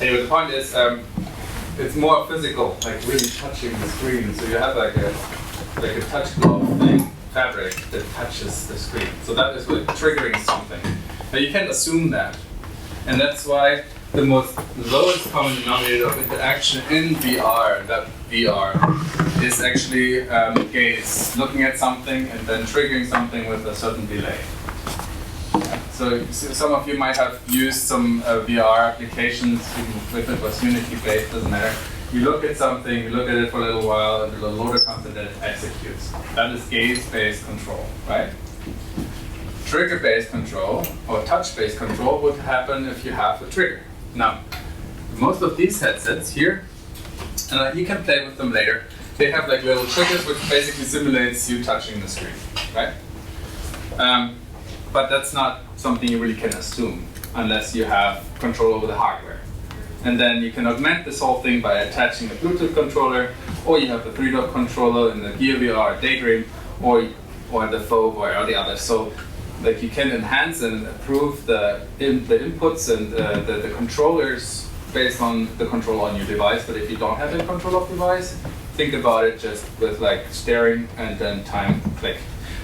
Anyway, the point is, it's more physical, like really touching the screen. So you have like a touch glove thing, fabric that touches the screen. So that is like triggering something. Now you can't assume that, and that's why the lowest common denominator of interaction in VR, that VR, is actually gaze, looking at something and then triggering something with a certain delay. So some of you might have used some VR applications, even if it was Unity-based, doesn't matter. You look at something, you look at it for a little while, and the loader comes and then it executes. That is gaze-based control, right? Trigger-based control, or touch-based control, would happen if you have a trigger. Now, most of these headsets here, and you can play with them later, they have like little triggers which basically simulates you touching the screen, right? But that's not something you really can assume unless you have control over the hardware. And then you can augment this whole thing by attaching a Bluetooth controller, or you have a 3-dot controller in the Gear VR or Daydream, or the Fove or the others. So like you can enhance and improve the inputs and the controllers based on the control on your device. But if you don't have a control of device, think about it just with like staring and then time click.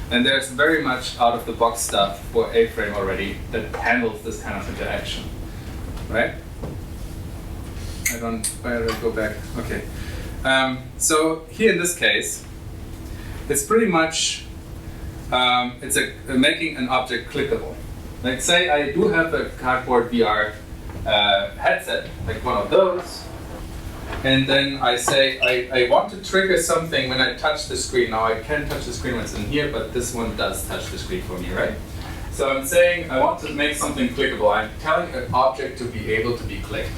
And there's very much out-of-the-box stuff for A-Frame already that handles this kind of interaction, right? Why did I go back? Okay. So here in this case, it's pretty much it's making an object clickable. Like say I do have a cardboard VR headset, like one of those, and then I say I want to trigger something when I touch the screen. Now I can touch the screen when it's in here, but this one does touch the screen for me, right? So I'm saying I want to make something clickable. I'm telling an object to be able to be clicked.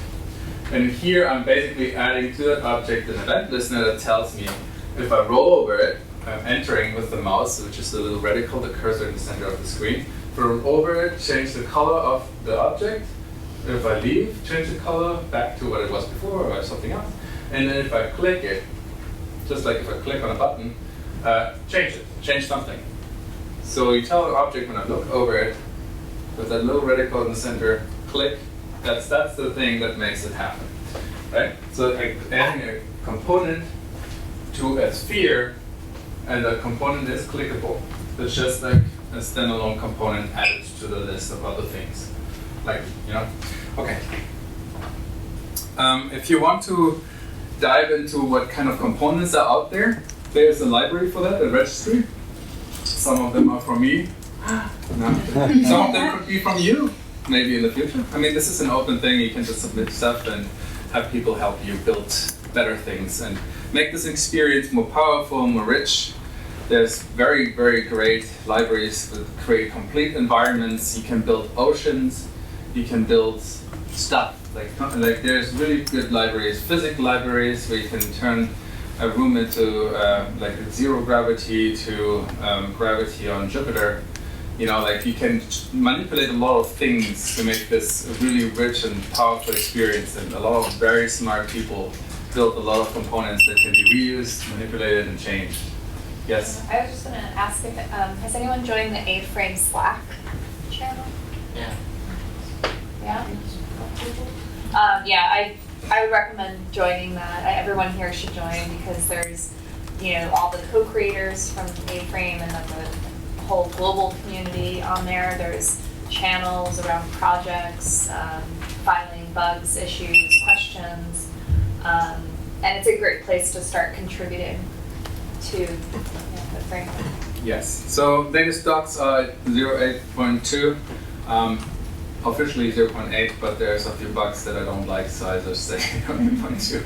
And here I'm basically adding to that object an event listener that tells me if I roll over it, I'm entering with the mouse, which is the little reticle, the cursor in the center of the screen. If I roll over it, change the color of the object. If I leave, change the color back to what it was before or something else. And then if I click it, just like if I click on a button, change it, change something. So you tell an object when I look over it, with that little reticle in the center, click, that's the thing that makes it happen, right? So adding a component to a sphere, and the component is clickable. It's just like a standalone component added to the list of other things. Like, you know, okay. If you want to dive into what kind of components are out there, there's a library for that, a registry. Some of them are from me. No. Some of them could be from you, maybe in the future. I mean, this is an open thing. You can just submit stuff and have people help you build better things and make this experience more powerful, more rich. There's very, very great libraries that create complete environments. You can build oceans. You can build stuff. Like there's really good libraries, physics libraries, where you can turn a room into like zero gravity to gravity on Jupiter. You know, like you can manipulate a lot of things to make this a really rich and powerful experience. And a lot of very smart people built a lot of components that can be reused, manipulated, and changed. Yes? I was just going to ask if has anyone joined the A-Frame Slack channel? Yeah. Yeah? Yeah, I would recommend joining that. Everyone here should join because there's, you know, all the co-creators from A-Frame and then the whole global community on there. There's channels around projects, filing bugs, issues, questions, and it's a great place to start contributing to the framework. Yes. So latest docs are 0.8.2. Officially 0.8, but there's a few bugs that I don't like, so I just say 0.2.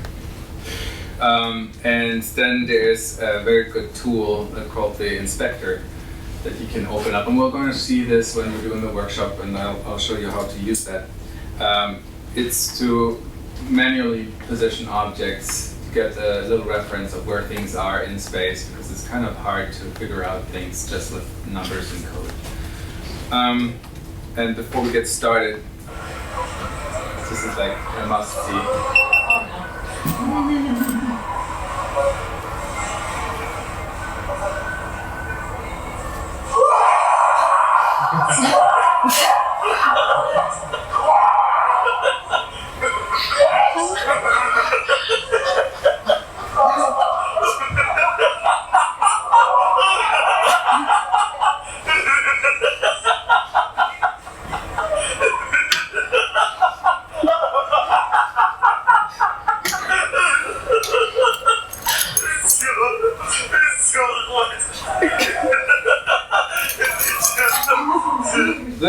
And then there's a very good tool called the inspector that you can open up. And we're going to see this when we're doing the workshop, and I'll show you how to use that. It's to manually position objects to get a little reference of where things are in space, because it's kind of hard to figure out things just with numbers and code. And before we get started, this is like a must-see.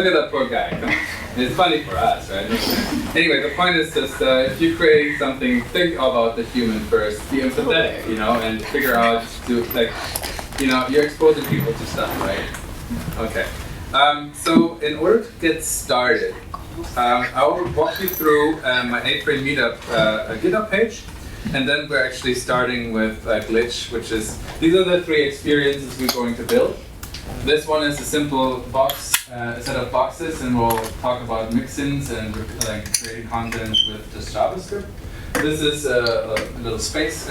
at that poor guy. Come on. It's funny for us, right? Anyway, the point is just if you create something, think about the human first, be empathetic, you know, and figure out to like, you know, you're exposing people to stuff, right? Okay. So in order to get started, I will walk you through my A-Frame Meetup GitHub page, and then we're actually starting with Glitch, which is, these are the 3 experiences we're going to build. This one is a simple box, a set of boxes, and we'll talk about mixins and creating content with just JavaScript. This is a little space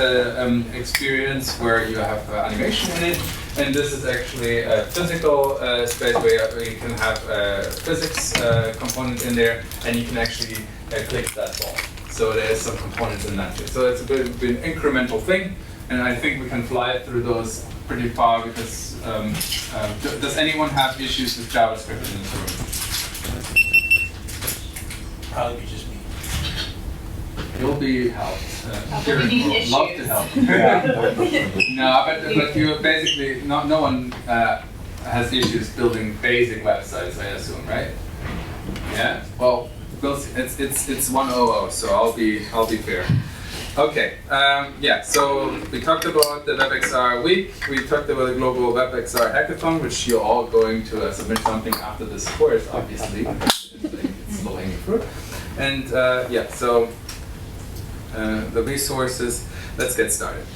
experience where you have animation in it, and this is actually a physical space where you can have a physics component in there, and you can actually click that ball. So there's some components in that too. So it's a bit of an incremental thing, and I think we can fly through those pretty far because does anyone have issues with JavaScript in this room? Probably just me. You'll be helped. Will we need will love to help. No, but you basically no one has issues building basic websites, I assume, right? Yeah. Well, we'll see. It's 100, so I'll be fair. Okay. Yeah. So we talked about the WebXR week. We talked about the global WebXR hackathon, which you're all going to submit something after this course, obviously. It's low-hanging fruit. And yeah. So. The resources, let's get started.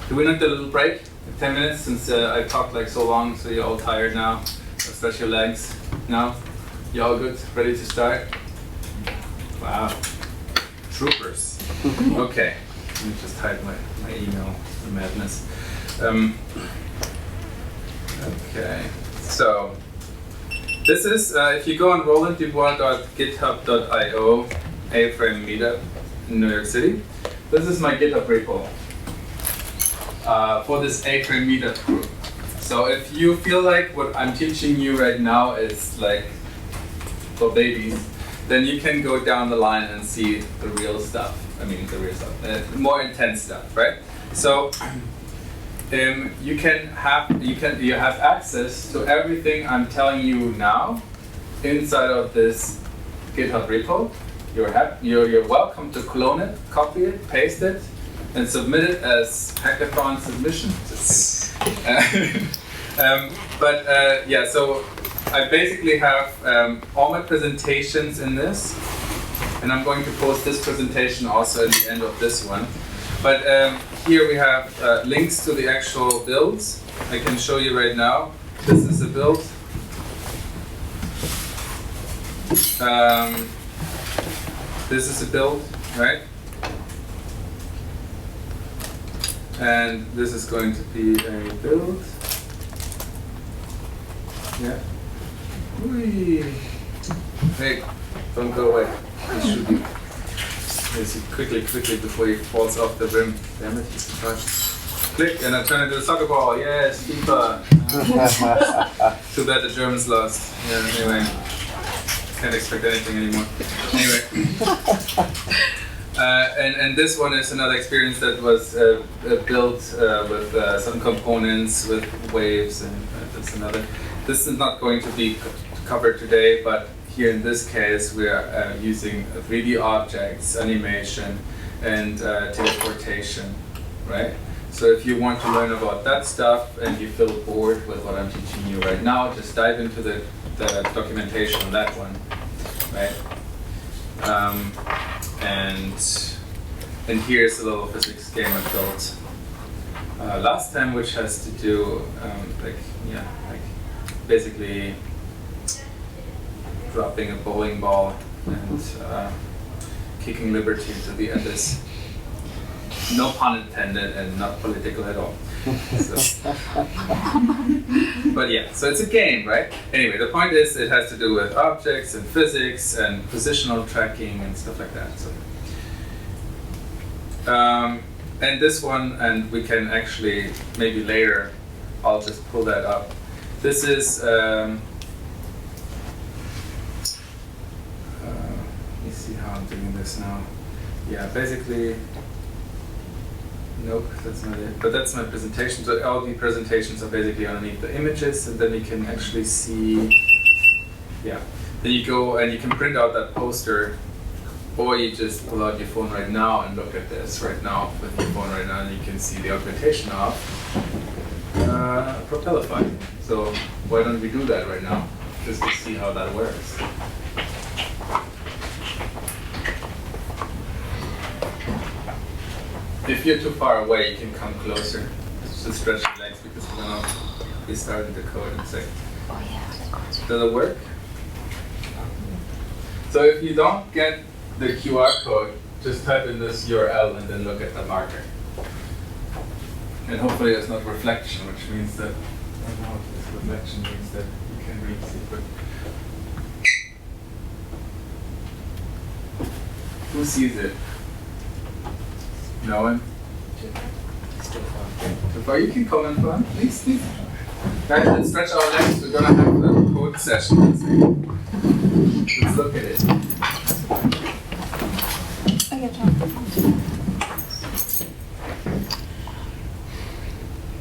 Do we need a little break? 10 minutes since I talked like so long, so you're all tired now. Stretch your legs. No? You all good? Ready to start? Wow. Troopers. Okay. Let me just hide my email. The madness. Okay. So, this is, if you go on rolanddubois.github.io, A-Frame Meetup in New York City. This is my GitHub repo for this A-Frame Meetup group. So if you feel like what I'm teaching you right now is like for babies, then you can go down the line and see the real stuff. I mean the real stuff, more intense stuff, right? So you have access to everything I'm telling you now inside of this GitHub repo. You're welcome to clone it, copy it, paste it, and submit it as hackathon submission. Yeah, so I basically have all my presentations in this, and I'm going to post this presentation also at the end of this one. But here we have links to the actual builds. I can show you right now. This is a build. This is a build, right? And this is going to be a build. Yeah. Whee. Hey, don't go away. He should be. Yes, quickly before he falls off the rim. Damn it, he's fast. Click, and I turn into a soccer ball. Yes, FIFA. Too bad the Germans lost. Yeah, anyway. Can't expect anything anymore. Anyway, and this one is another experience that was built with some components, with waves, and that's another. This is not going to be covered today, but here in this case we are using 3D objects, animation, and teleportation, right? So if you want to learn about that stuff and you feel bored with what I'm teaching you right now, just dive into the documentation on that one, right? And here's a little physics game I built last time, which has to do like basically dropping a bowling ball and kicking liberty to the abyss. No pun intended, and not political at all. So. But yeah, so it's a game, right? Anyway, the point is it has to do with objects and physics and positional tracking and stuff like that. So, and this one, and we can actually, maybe later, I'll just pull that up. This is, let me see how I'm doing this now. Yeah, basically, nope, that's not it. But that's my presentation. So all the presentations are basically underneath the images, and then you can actually see Yeah. Then you go and you can print out that poster, or you just pull out your phone right now and look at this right now with your phone right now, and you can see the augmentation of Propellify. So why don't we do that right now, just to see how that works. If you're too far away, you can come closer. Just stretch your legs because we're gonna be starting the code in a second. Oh yeah. Does it work? So if you don't get the QR code, just type in this URL and then look at the marker. And hopefully there's not reflection, which means that, I don't know if this reflection means that you can read it, but who sees it? No one? Too far. You can come in front, please. Guys, let's stretch our legs. We're gonna have a code session. Let's look at it. Okay, John.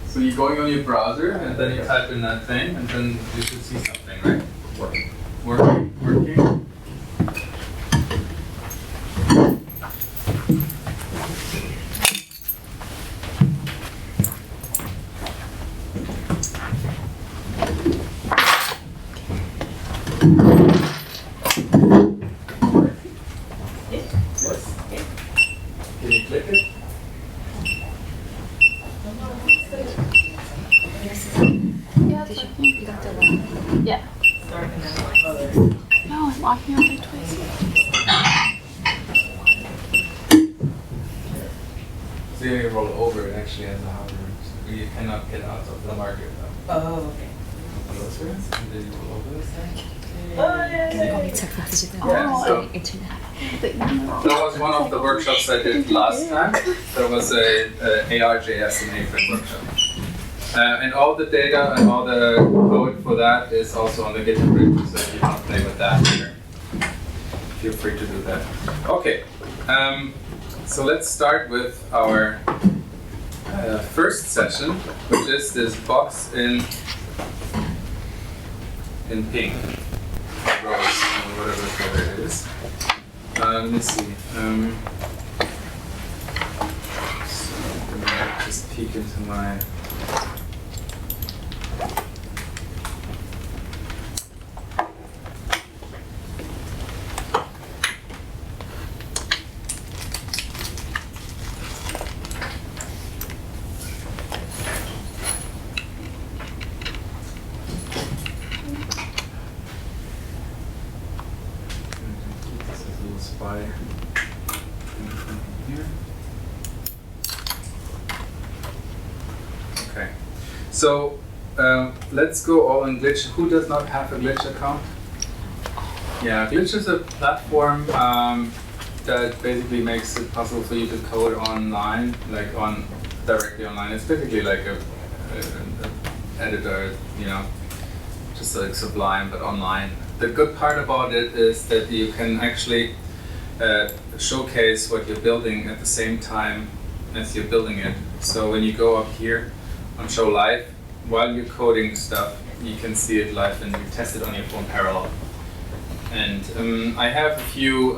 So you're going on your browser, and then you type in that thing, and then you should see something, right? Working. Can you click it? Yeah, it's working. You got the one. Yeah. No, I'm locking on my twice. So you roll over, it actually has a hover. So you cannot get out of the market though. Oh, okay. Closer, and then you roll over this thing. Oh, So that was one of the workshops I did last time. There was a ARJS and A-frame workshop. And all the data and all the code for that is also on the GitHub repo, so if you want to play with that here, feel free to do that. Okay, so let's start with our first session, which is this box in pink, rose, or whatever color it is. Let me see. So I'm gonna just peek into my. Okay, so let's go all in Glitch. Who does not have a Glitch account? Yeah, Glitch is a platform that basically makes it possible for you to code online, like directly online. It's basically like a editor, you know, just like Sublime, but online. The good part about it is that you can actually showcase what you're building at the same time as you're building it. So when you go up here on Show Live, while you're coding stuff, you can see it live and you test it on your phone parallel. And I have a few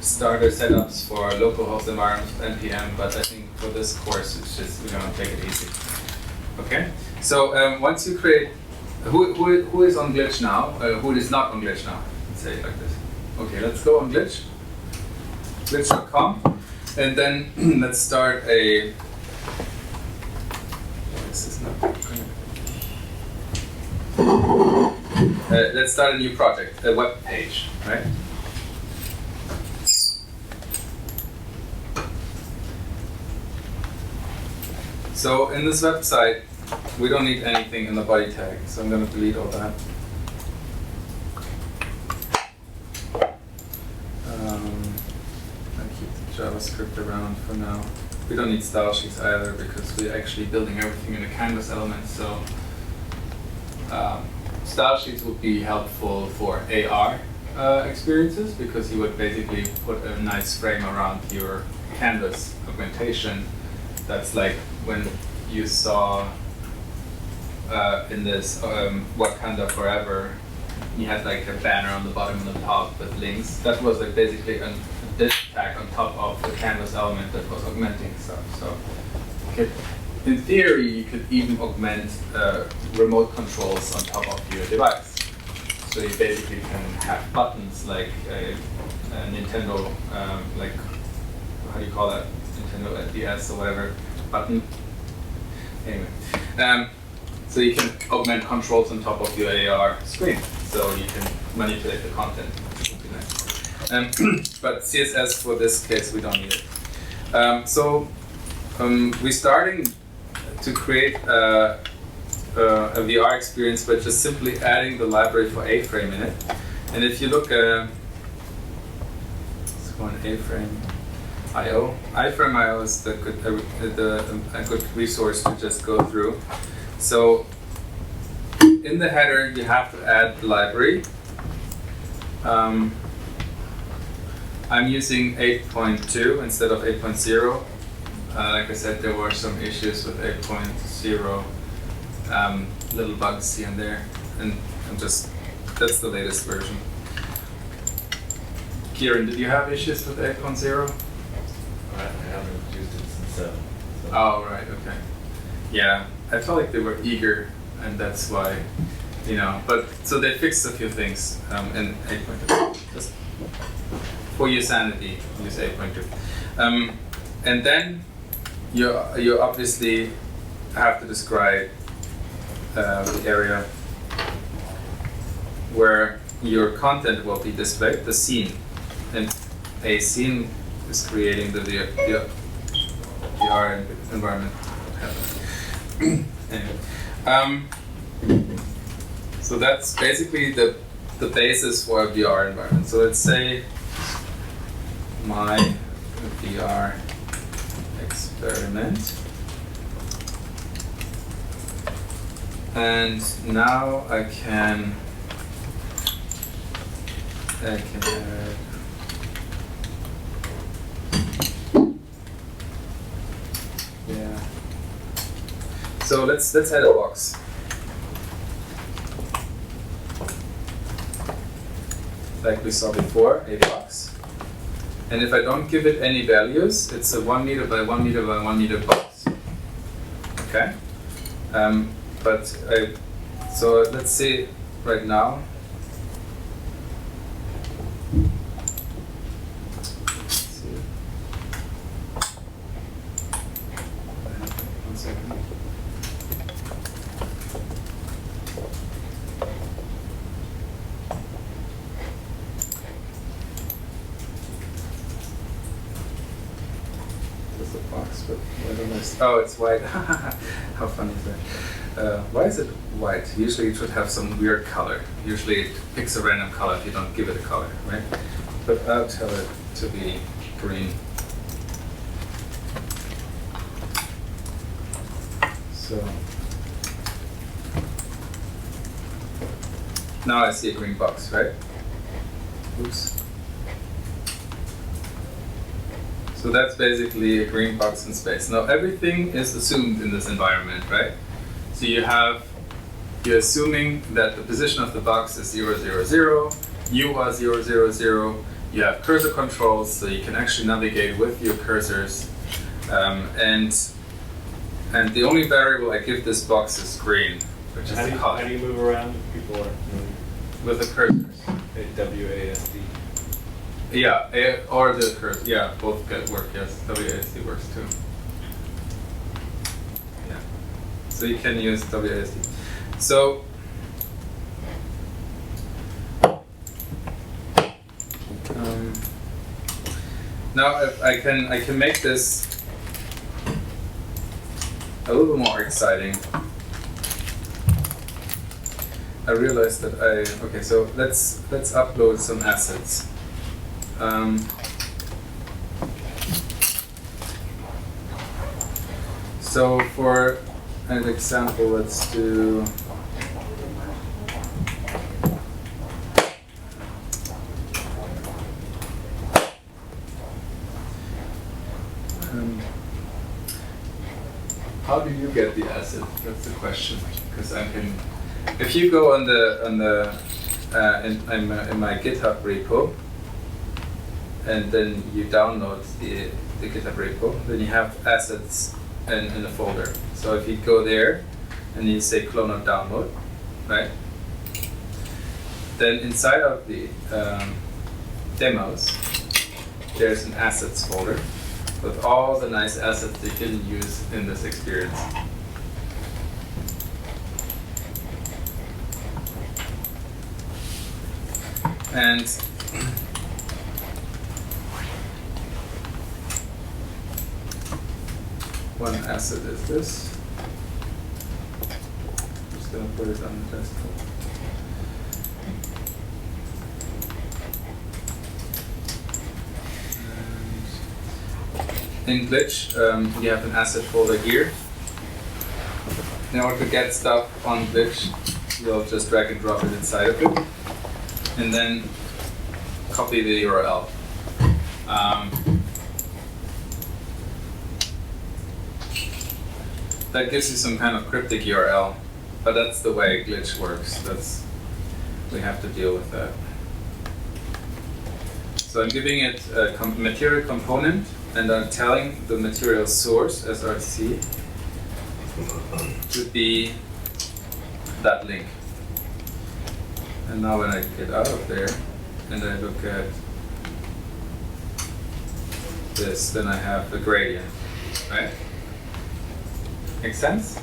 starter setups for local host environments with NPM, but I think for this course, it's just we're gonna take it easy. Okay. So once you create, who is on Glitch now? Who is not on Glitch now? Let's say it like this. Okay, let's go on Glitch. Glitch.com, and then let's start a. This is not gonna. Let's start a new project, a web page, right? So in this website, we don't need anything in the body tag, so I'm going to delete all that. I keep the JavaScript around for now. We don't need style sheets either because we're actually building everything in a canvas element, so style sheets would be helpful for AR experiences because you would basically put a nice frame around your canvas augmentation. That's like when you saw in this Wakanda Forever you had like a banner on the bottom and the top with links. That was like basically a div tag on top of the canvas element that was augmenting stuff. So in theory, you could even augment remote controls on top of your device. So you basically can have buttons like a Nintendo, like, how do you call that? Nintendo DS or whatever button. Anyway, so you can augment controls on top of your AR screen. So you can manipulate the content, which would be nice. But CSS for this case, we don't need it. We're starting to create a VR experience by just simply adding the library for A-frame in it. And if you look, let's go on A-frame IO. iframe IO is a good resource to just go through. So in the header, you have to add the library. I'm using 8.2 instead of 8.0. Like I said, there were some issues with 8.0, little bugs here and there, and that's the latest version. Kieran, did you have issues with 8.0? I haven't used it since 7. So. Oh, right, okay. Yeah, I felt like they were eager, and that's why, but so they fixed a few things in 8.2. Just for your sanity, use 8.2. And then you obviously have to describe the area where your content will be displayed, the scene. And a scene is creating the VR environment. Anyway. So that's basically the basis for a VR environment. So let's say my VR experiment. And now I can add, yeah. So let's add a box. Like we saw before, a box. And if I don't give it any values, it's a 1 meter by 1 meter by 1 meter box. Okay? So let's see right now. Let's see. One second. There's a box, but I don't know. Oh, it's white. How funny is that? Why is it white? Usually it should have some weird color. Usually it picks a random color if you don't give it a color, right? But I'll tell it to be green. So now I see a green box, right? Oops. So that's basically a green box in space. Now everything is assumed in this environment, right? So you're assuming that the position of the box is 0, 0, 0, you are 0, 0, 0, you have cursor controls, so you can actually navigate with your cursors, and the only variable I give this box is green, which is the color. How do you move around if people are moving? With the cursors. WASD. Yeah, or the cursor, yeah, both work, yes, WASD works too. So you can use WASD. So now if I can make this a little bit more exciting. I realized that okay. So let's upload some assets. So for an example, let's do how do you get the asset? That's the question. Because I can, if you go on the in my GitHub repo, and then you download the GitHub repo, then you have assets in a folder. So if you go there and you say clone or download, right? Then inside of the demos, there's an assets folder with all the nice assets you didn't use in this experience. And one asset is this. I'm just going to put it on the desktop. In Glitch, you have an asset folder here. In order to get stuff on Glitch, you'll just drag and drop it inside of it, and then copy the URL. That gives you some kind of cryptic URL, but that's the way Glitch works. We have to deal with that. So I'm giving it a material component, and I'm telling the material source, src, to be that link. And now when I get out of there and I look at this, then I have the gradient, right? Make sense?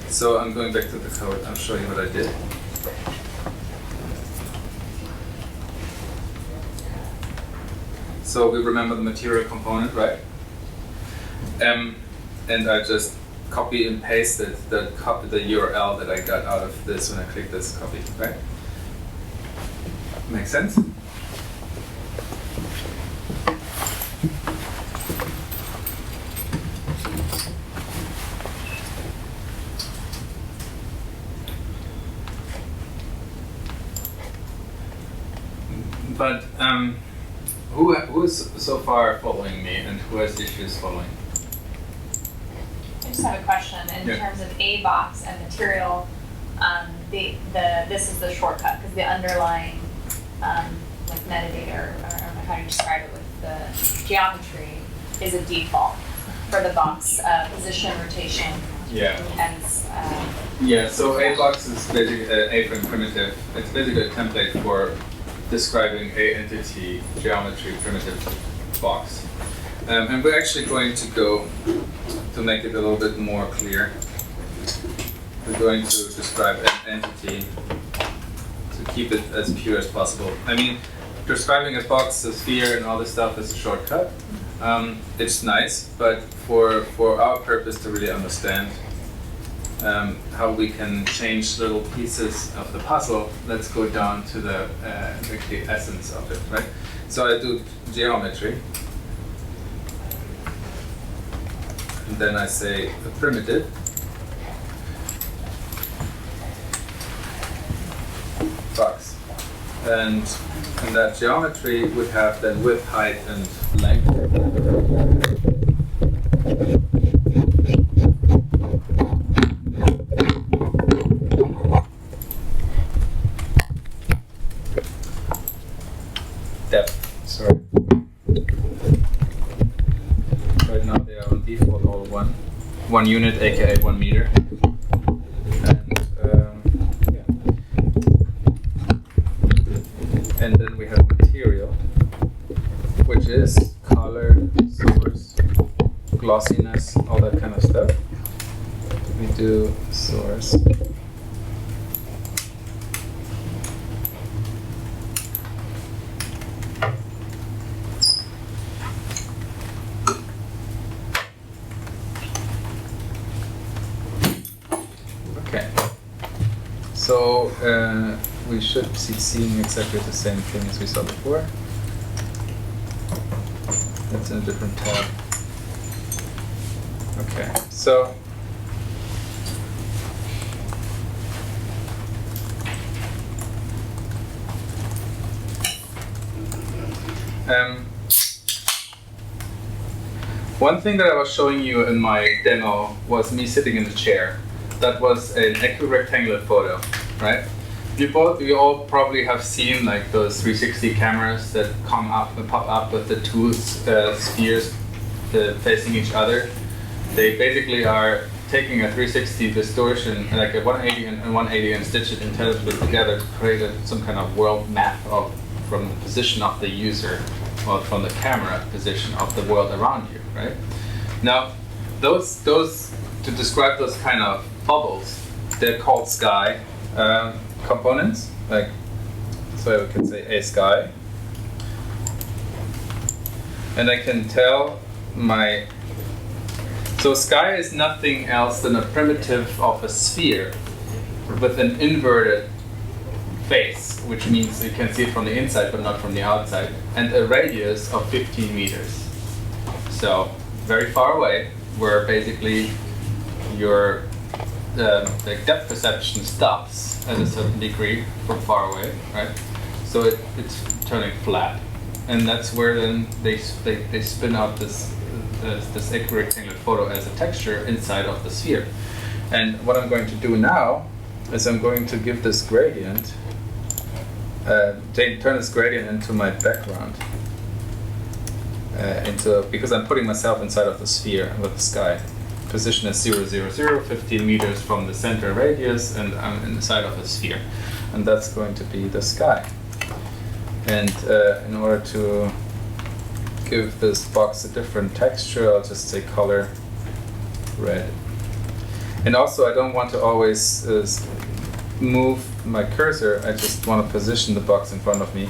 So I'm going back to the code. I'll show you what I did. So we remember the material component, right? And I just copy and pasted the URL that I got out of this when I click this copy, right? Make sense? But who is so far following me, and who has issues following? I just have a question in terms of a box and material. This is the shortcut because the underlying like metadata, or I don't know how you describe it with the geometry, is a default for the box position, rotation. Yeah. And yeah. So a box is basically an A-frame primitive. It's basically a template for describing a entity geometry primitive box. And we're actually going to go to make it a little bit more clear. We're going to describe an entity to keep it as pure as possible. I mean, describing a box, a sphere, and all this stuff is a shortcut. It's nice, but for our purpose to really understand how we can change little pieces of the puzzle, let's go down to the essence of it, right? So I do geometry, and then I say a primitive box, and that geometry would have then width, height, and length. Depth, sorry. Right now they are on default all one unit, aka 1 meter. And then we have material, which is color, source, glossiness, all that kind of stuff. We do source. Okay. So we should be seeing exactly the same thing as we saw before. That's in a different tab. Okay, so one thing that I was showing you in my demo was me sitting in the chair. That was an equirectangular photo, right? You all probably have seen like those 360 cameras that come up and pop up with the two spheres facing each other. They basically are taking a 360 distortion, like a 180 and 180, and stitch it intelligently together to create some kind of world map from the position of the user, or from the camera position of the world around you, right? Now, those to describe those kind of bubbles, they're called sky components. Like, so we can say a sky, and I can tell my. So sky is nothing else than a primitive of a sphere with an inverted face, which means you can see it from the inside but not from the outside, and a radius of 15 meters. So very far away, where basically your the depth perception stops at a certain degree from far away, right? So it's turning flat, and that's where then they spin out this equirectangular photo as a texture inside of the sphere. And what I'm going to do now is I'm going to give this gradient, turn this gradient into my background, because I'm putting myself inside of the sphere with the sky. Position is 0, 0, 0, 15 meters from the center radius, and I'm inside of a sphere. And that's going to be the sky. And in order to give this box a different texture, I'll just say color red. And also, I don't want to always move my cursor, I just want to position the box in front of me.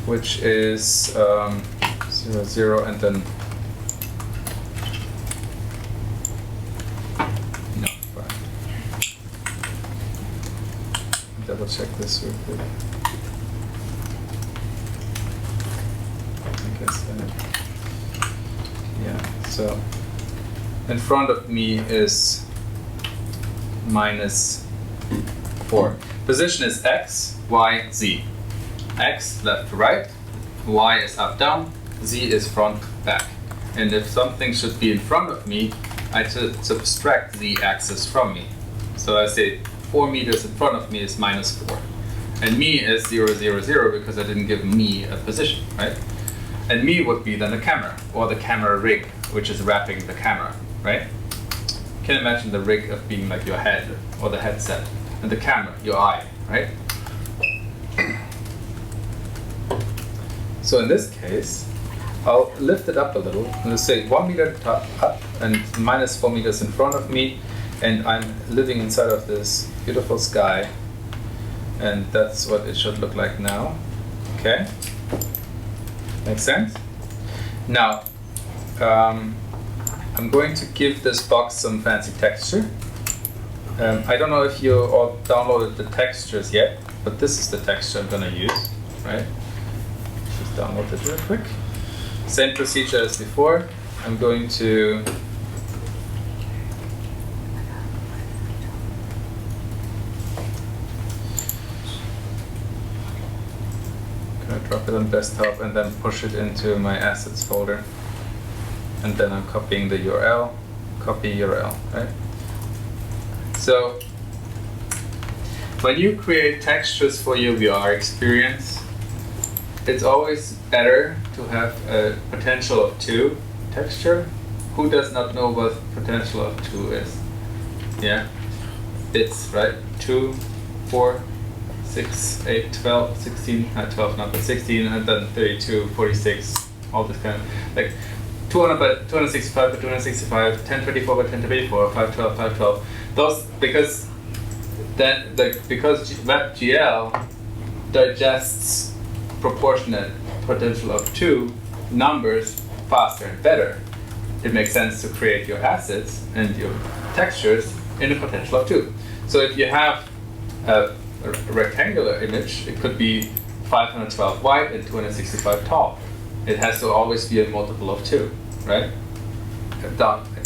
Which is 0, 0, and then no, fine. Double check this real quick. I guess yeah. So in front of me is -4. Position is X, Y, Z. X left to right, Y is up down, Z is front back. And if something should be in front of me, I subtract the axis from me. So I say 4 meters in front of me is -4. And me is 0, 0, 0 because I didn't give me a position, right? And me would be then the camera, or the camera rig, which is wrapping the camera, right? You can imagine the rig of being like your head, or the headset, and the camera, your eye, right? So in this case, I'll lift it up a little, and let's say 1 meter top up and -4 meters in front of me, and I'm living inside of this beautiful sky, and that's what it should look like now. Okay? Makes sense? Now, I'm going to give this box some fancy texture. I don't know if you all downloaded the textures yet, but this is the texture I'm going to use, right? Just download it real quick. Same procedure as before. I'm going to drop it on desktop and then push it into my assets folder. And then I'm copying the URL, copy URL, right? So when you create textures for your VR experience, it's always better to have a potential of 2 texture. Who does not know what potential of 2 is? Yeah, bits, right? 2, 4, 6, 8, 12, 16, not 12, not but 16, and then 32, 46, all this kind of, like 200 by 265 by 265, 1024 by 1024, 512, 512. Those, because then, because WebGL digests proportionate potential of 2 numbers faster and better, it makes sense to create your assets and your textures in a potential of 2. So if you have a rectangular image, it could be 512 wide and 265 tall. It has to always be a multiple of 2, right?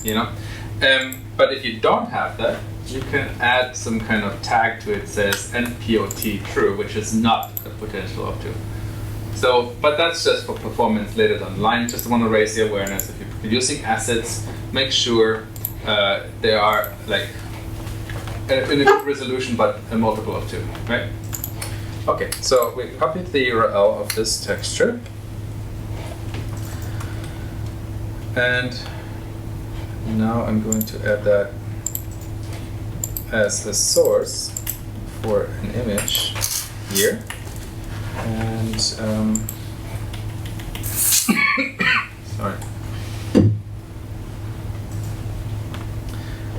You know. But if you don't have that, you can add some kind of tag to it that says NPOT true, which is not a potential of 2. So, but that's just for performance later down the line. Just want to raise the awareness. If you're producing assets, make sure they are like in a good resolution, but a multiple of 2, right? Okay, so we copied the URL of this texture, and now I'm going to add that as a source for an image here, and sorry.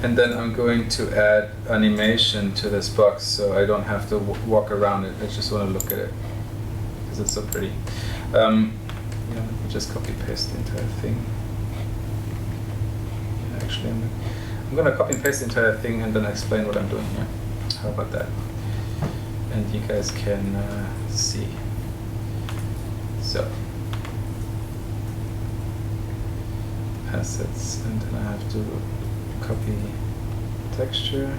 And then I'm going to add animation to this box, so I don't have to walk around it. I just want to look at it because it's so pretty. Yeah, let me just copy paste the entire thing. Yeah, actually, I'm going to copy and paste the entire thing and then explain what I'm doing here. How about that? And you guys can see. So, assets, and then I have to copy texture.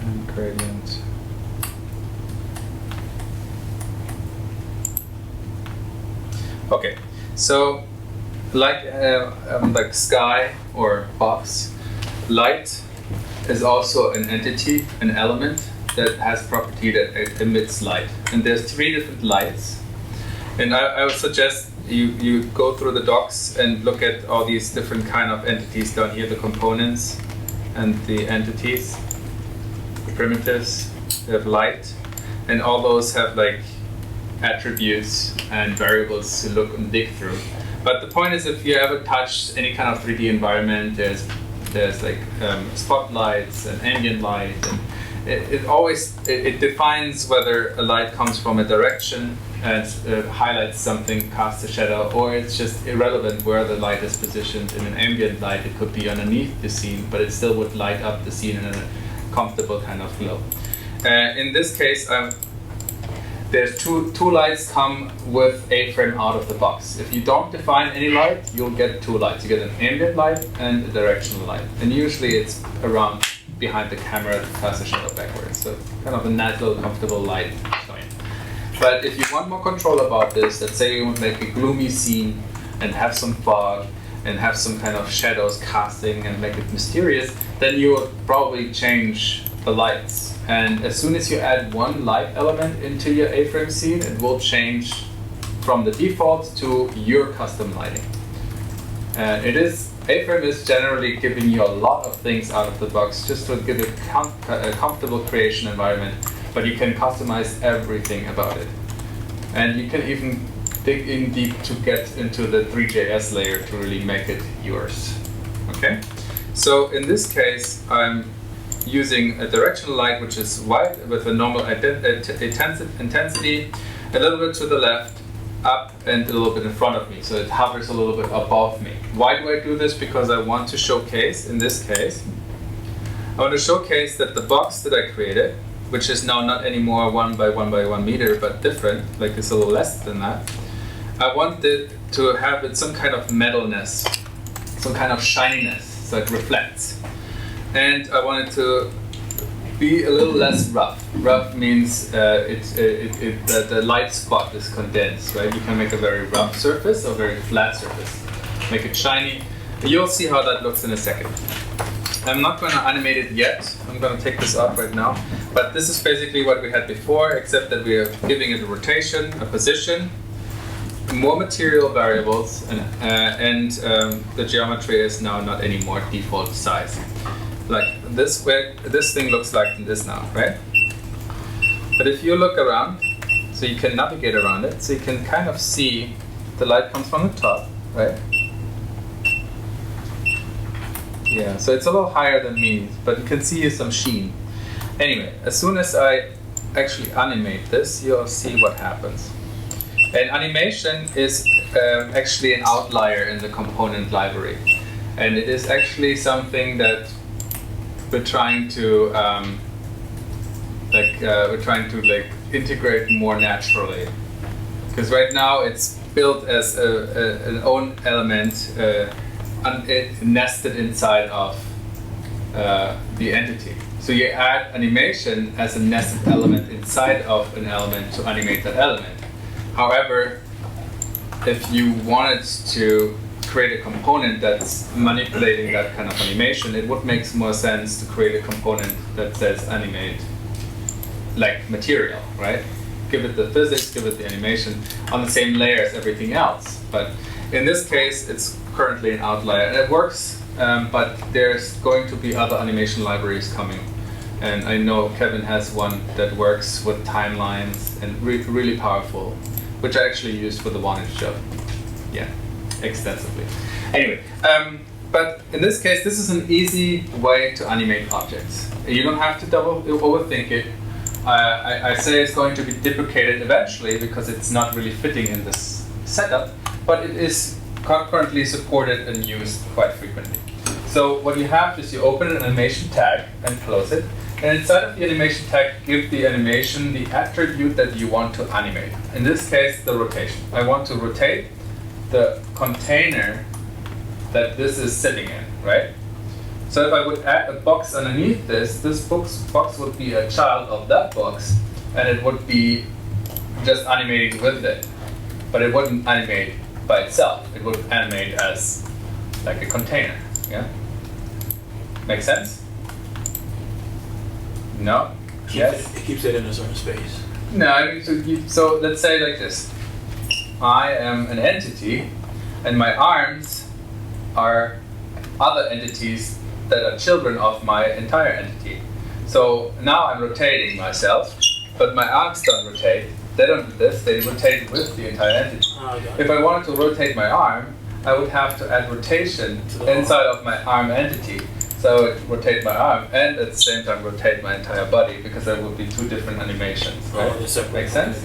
And gradient. Okay, so like sky or box, light is also an entity, an element that has property that it emits light. And there's 3 different lights. And I would suggest you go through the docs and look at all these different kind of entities down here, the components and the entities, the primitives, they have light. And all those have like attributes and variables to look and dig through. But the point is, if you ever touch any kind of 3D environment, there's like spotlights and ambient light, and it defines whether a light comes from a direction and highlights something, casts a shadow, or it's just irrelevant where the light is positioned. In an ambient light, it could be underneath the scene, but it still would light up the scene in a comfortable kind of glow. In this case, there's two lights come with A-frame out of the box. If you don't define any light, you'll get 2 lights. You get an ambient light and a directional light. And usually it's around behind the camera to cast a shadow backwards. So kind of a nice little comfortable light showing. But if you want more control about this, let's say you want to make a gloomy scene and have some fog and have some kind of shadows casting and make it mysterious, then you would probably change the lights. And as soon as you add 1 light element into your A-frame scene, it will change from the default to your custom lighting. A-frame is generally giving you a lot of things out of the box just to give it a comfortable creation environment, but you can customize everything about it. And you can even dig in deep to get into the 3JS layer to really make it yours. Okay? So in this case, I'm using a directional light, which is white with a normal intensity, a little bit to the left, up, and a little bit in front of me. So it hovers a little bit above me. Why do I do this? Because I want to showcase, in this case, I want to showcase that the box that I created, which is now not anymore 1 by 1 by 1 meter, but different, like it's a little less than that. I wanted to have it some kind of metalness, some kind of shininess, so it reflects. And I wanted to be a little less rough. Rough means the light spot is condensed, right? You can make a very rough surface or very flat surface. Make it shiny. You'll see how that looks in a second. I'm not going to animate it yet. I'm going to take this out right now. But this is basically what we had before, except that we are giving it a rotation, a position, more material variables, and the geometry is now not anymore default size. Like this way, this thing looks like this now, right? But if you look around, so you can navigate around it, so you can kind of see the light comes from the top, right? Yeah, so it's a little higher than me, but you can see some sheen. Anyway, as soon as I actually animate this, you'll see what happens. And animation is actually an outlier in the component library. And it is actually something that we're trying to integrate more naturally, because right now it's built as an own element, nested inside of the entity. So you add animation as a nested element inside of an element to animate that element. However, if you wanted to create a component that's manipulating that kind of animation, it would make more sense to create a component that says animate like material, right? Give it the physics, give it the animation on the same layer as everything else. But in this case, it's currently an outlier, and it works, but there's going to be other animation libraries coming. And I know Kevin has one that works with timelines and really powerful, which I actually used for the Vonage job. Yeah, extensively. Anyway, but in this case, this is an easy way to animate objects. You don't have to overthink it. I say it's going to be deprecated eventually because it's not really fitting in this setup, but it is currently supported and used quite frequently. So what you have is you open an animation tag and close it, and inside of the animation tag, give the animation the attribute that you want to animate. In this case, the rotation. I want to rotate the container that this is sitting in, right? So if I would add a box underneath this box would be a child of that box, and it would be just animating with it. But it wouldn't animate by itself. It would animate as like a container, yeah? Make sense? No? Yes? It keeps it in a certain space. No, I mean, so let's say like this. I am an entity, and my arms are other entities that are children of my entire entity. So now I'm rotating myself, but my arms don't rotate. They don't do this, they rotate with the entire entity. If I wanted to rotate my arm, I would have to add rotation inside of my arm entity. So I would rotate my arm and at the same time rotate my entire body, because there would be two different animations, right? Make sense?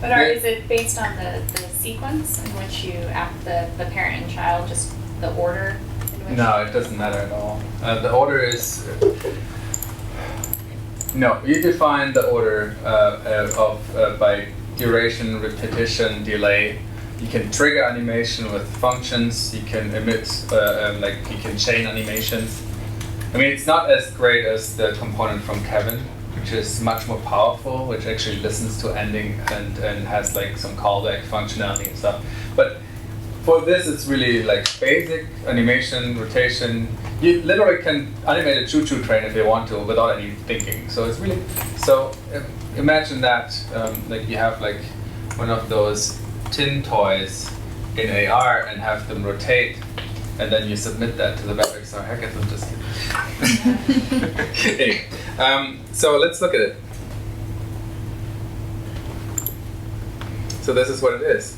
But is it based on the sequence in which you act the parent and child, just the order in which? No, it doesn't matter at all. The order is... No, you define the order by duration, repetition, delay. You can trigger animation with functions. You can emit, you can chain animations. I mean, it's not as great as the component from Kevin, which is much more powerful, which actually listens to ending and has like some callback functionality and stuff. But for this, it's really like basic animation, rotation. You literally can animate a choo-choo train if you want to without any thinking. So it's really, so imagine that like you have like one of those tin toys in AR and have them rotate, and then you submit that to the WebXR hackathon. Just kidding. Anyway, so let's look at it. So this is what it is.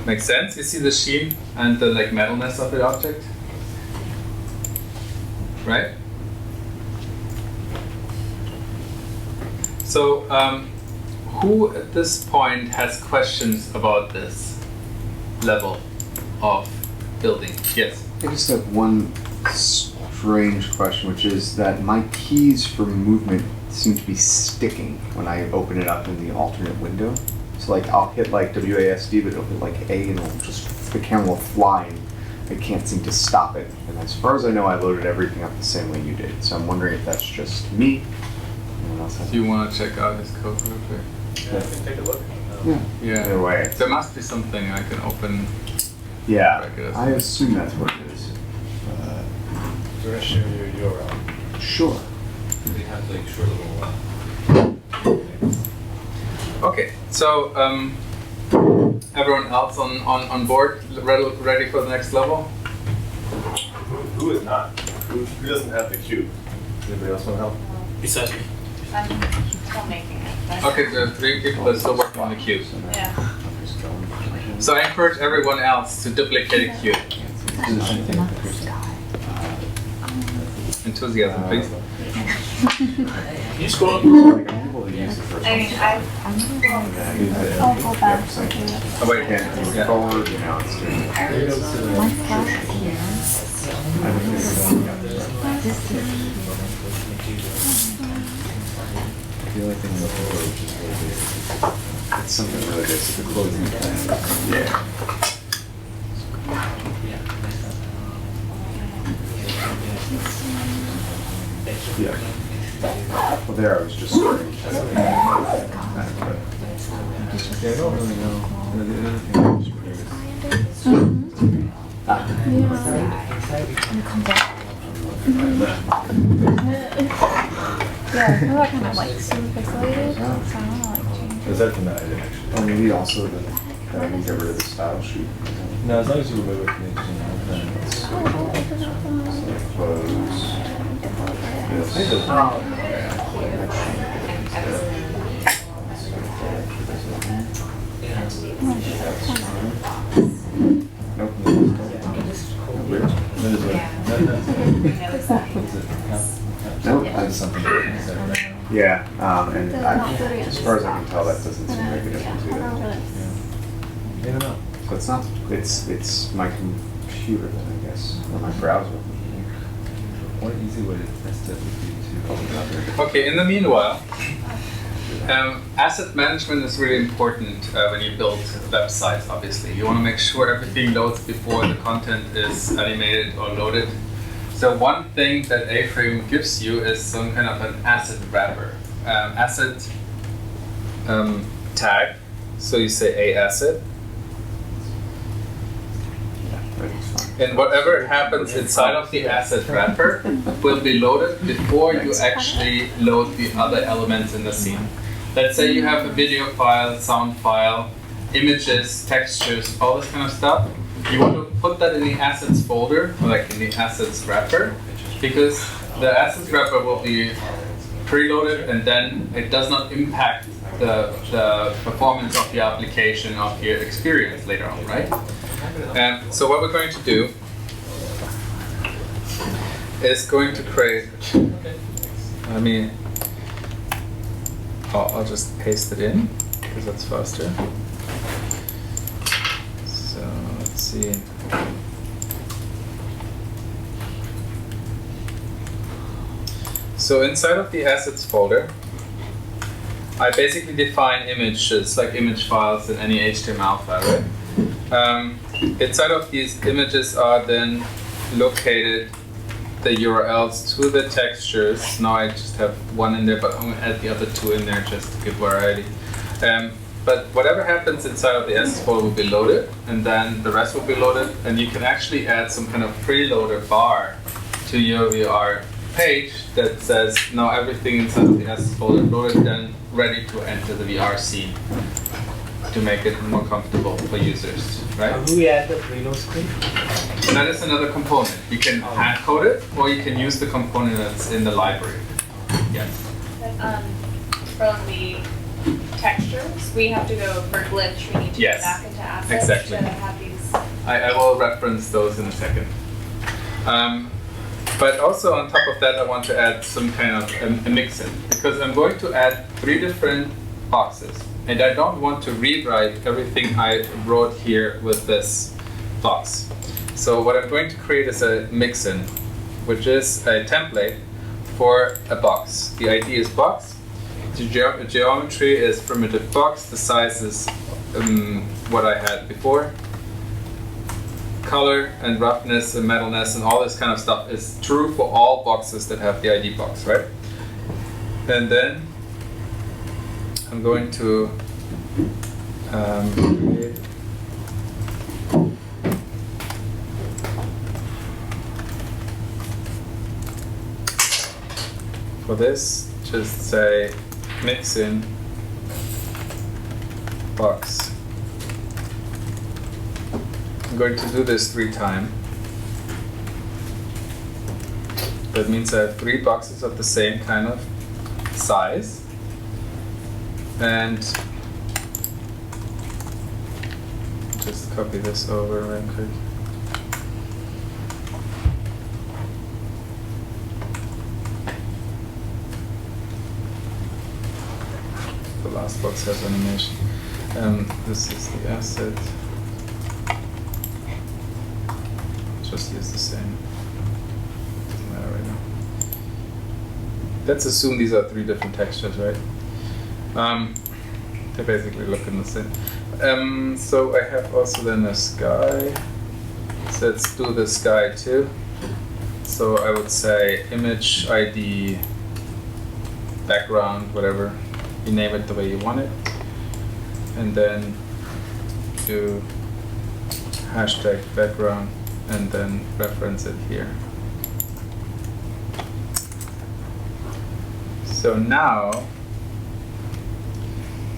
Makes sense? You see the sheen and the like metalness of the object? Right? So who at this point has questions about this level of building? Yes? I just have one strange question, which is that my keys for movement seem to be sticking when I open it up in the alternate window. So like I'll hit like WASD, but it'll hit like A and it'll just, the camera will fly and I can't seem to stop it. And as far as I know, I loaded everything up the same way you did. So I'm wondering if that's just me. Anyone else have Do you want to check out his code real quick? Yeah, I can take a look. Yeah. Either way. There must be something I can open. Yeah, Records. I assume that's what it is. Do you want to share your URL? Sure. We have like short little Okay, so everyone else on board, ready for the next level? Who is not? Who doesn't have the cube? Anybody else want to help? Besides me. I'm still making it. but- Okay, there are 3 people that are still working on the cube. Yeah. So I encourage everyone else to duplicate a cube. Enthusiasm, please. Can you scroll up? Like, I'm able to use the first I mean, I'll go back. Oh, wait, Again, it was yeah. forward, and now it's doing it. My flash here. The only thing with the approach is really it's something really basic, the closing plan. Yeah. Yeah. Well, there I was just starting. Yeah, I don't really know. The other thing I was Yeah, I feel like kind of like super pixelated, so I don't know, like change. Is that from that I didn't actually? Or maybe also that I can get rid of the style sheet. No, as long as you remove it from the then it's. Oh, what is that from? Close. This. Nope. Weird. That is what. Nope. That's something. Yeah, and as far as I can tell, that doesn't seem to make a difference either. I don't know. So it's not, it's my computer then, I guess, or my browser. One easy way to test it would be to open it up there. Okay, in the meanwhile, asset management is really important when you build websites, obviously. You want to make sure everything loads before the content is animated or loaded. So one thing that A-Frame gives you is some kind of an asset wrapper. Asset tag, so you say a asset. And whatever happens inside of the asset wrapper will be loaded before you actually load the other elements in the scene. Let's say you have a video file, sound file, images, textures, all this kind of stuff. You want to put that in the assets folder, or like in the assets wrapper, because the assets wrapper will be preloaded and then it does not impact the performance of your application, of your experience later on, right? And so what we're going to do is going to create, I'll just paste it in because that's faster. So let's see. So inside of the assets folder, I basically define images, like image files in any HTML file, right? Inside of these images are then located the URLs to the textures. Now I just have one in there, but I'm going to add the other two in there just to give variety. But whatever happens inside of the assets folder will be loaded, and then the rest will be loaded, and you can actually add some kind of preloader bar to your VR page that says now everything inside of the assets folder loaded, then ready to enter the VR scene to make it more comfortable for users, right? How do we add the preload screen? That is another component. You can hand code it, or you can use the component that's in the library. Yes. From the textures, we have to go for glitch. We need to Yes, go back into assets exactly. to have these. I will reference those in a second. But also on top of that, I want to add some kind of a mix-in, because I'm going to add 3 different boxes. And I don't want to rewrite everything I wrote here with this box. So what I'm going to create is a mix-in, which is a template for a box. The ID is box. The geometry is primitive box. The size is what I had before. Color and roughness and metalness and all this kind of stuff is true for all boxes that have the ID box, right? And then I'm going to create for this, just say mix in box. I'm going to do this 3 times. That means I have 3 boxes of the same kind of size. And just copy this over real quick. The last box has animation. This is the asset. Just use the same. Doesn't matter right now. Let's assume these are 3 different textures, right? They basically look in the same. So I have also then a sky. So let's do the sky too. So I would say image ID, background, whatever. You name it the way you want it. And then do hashtag background and then reference it here. So now,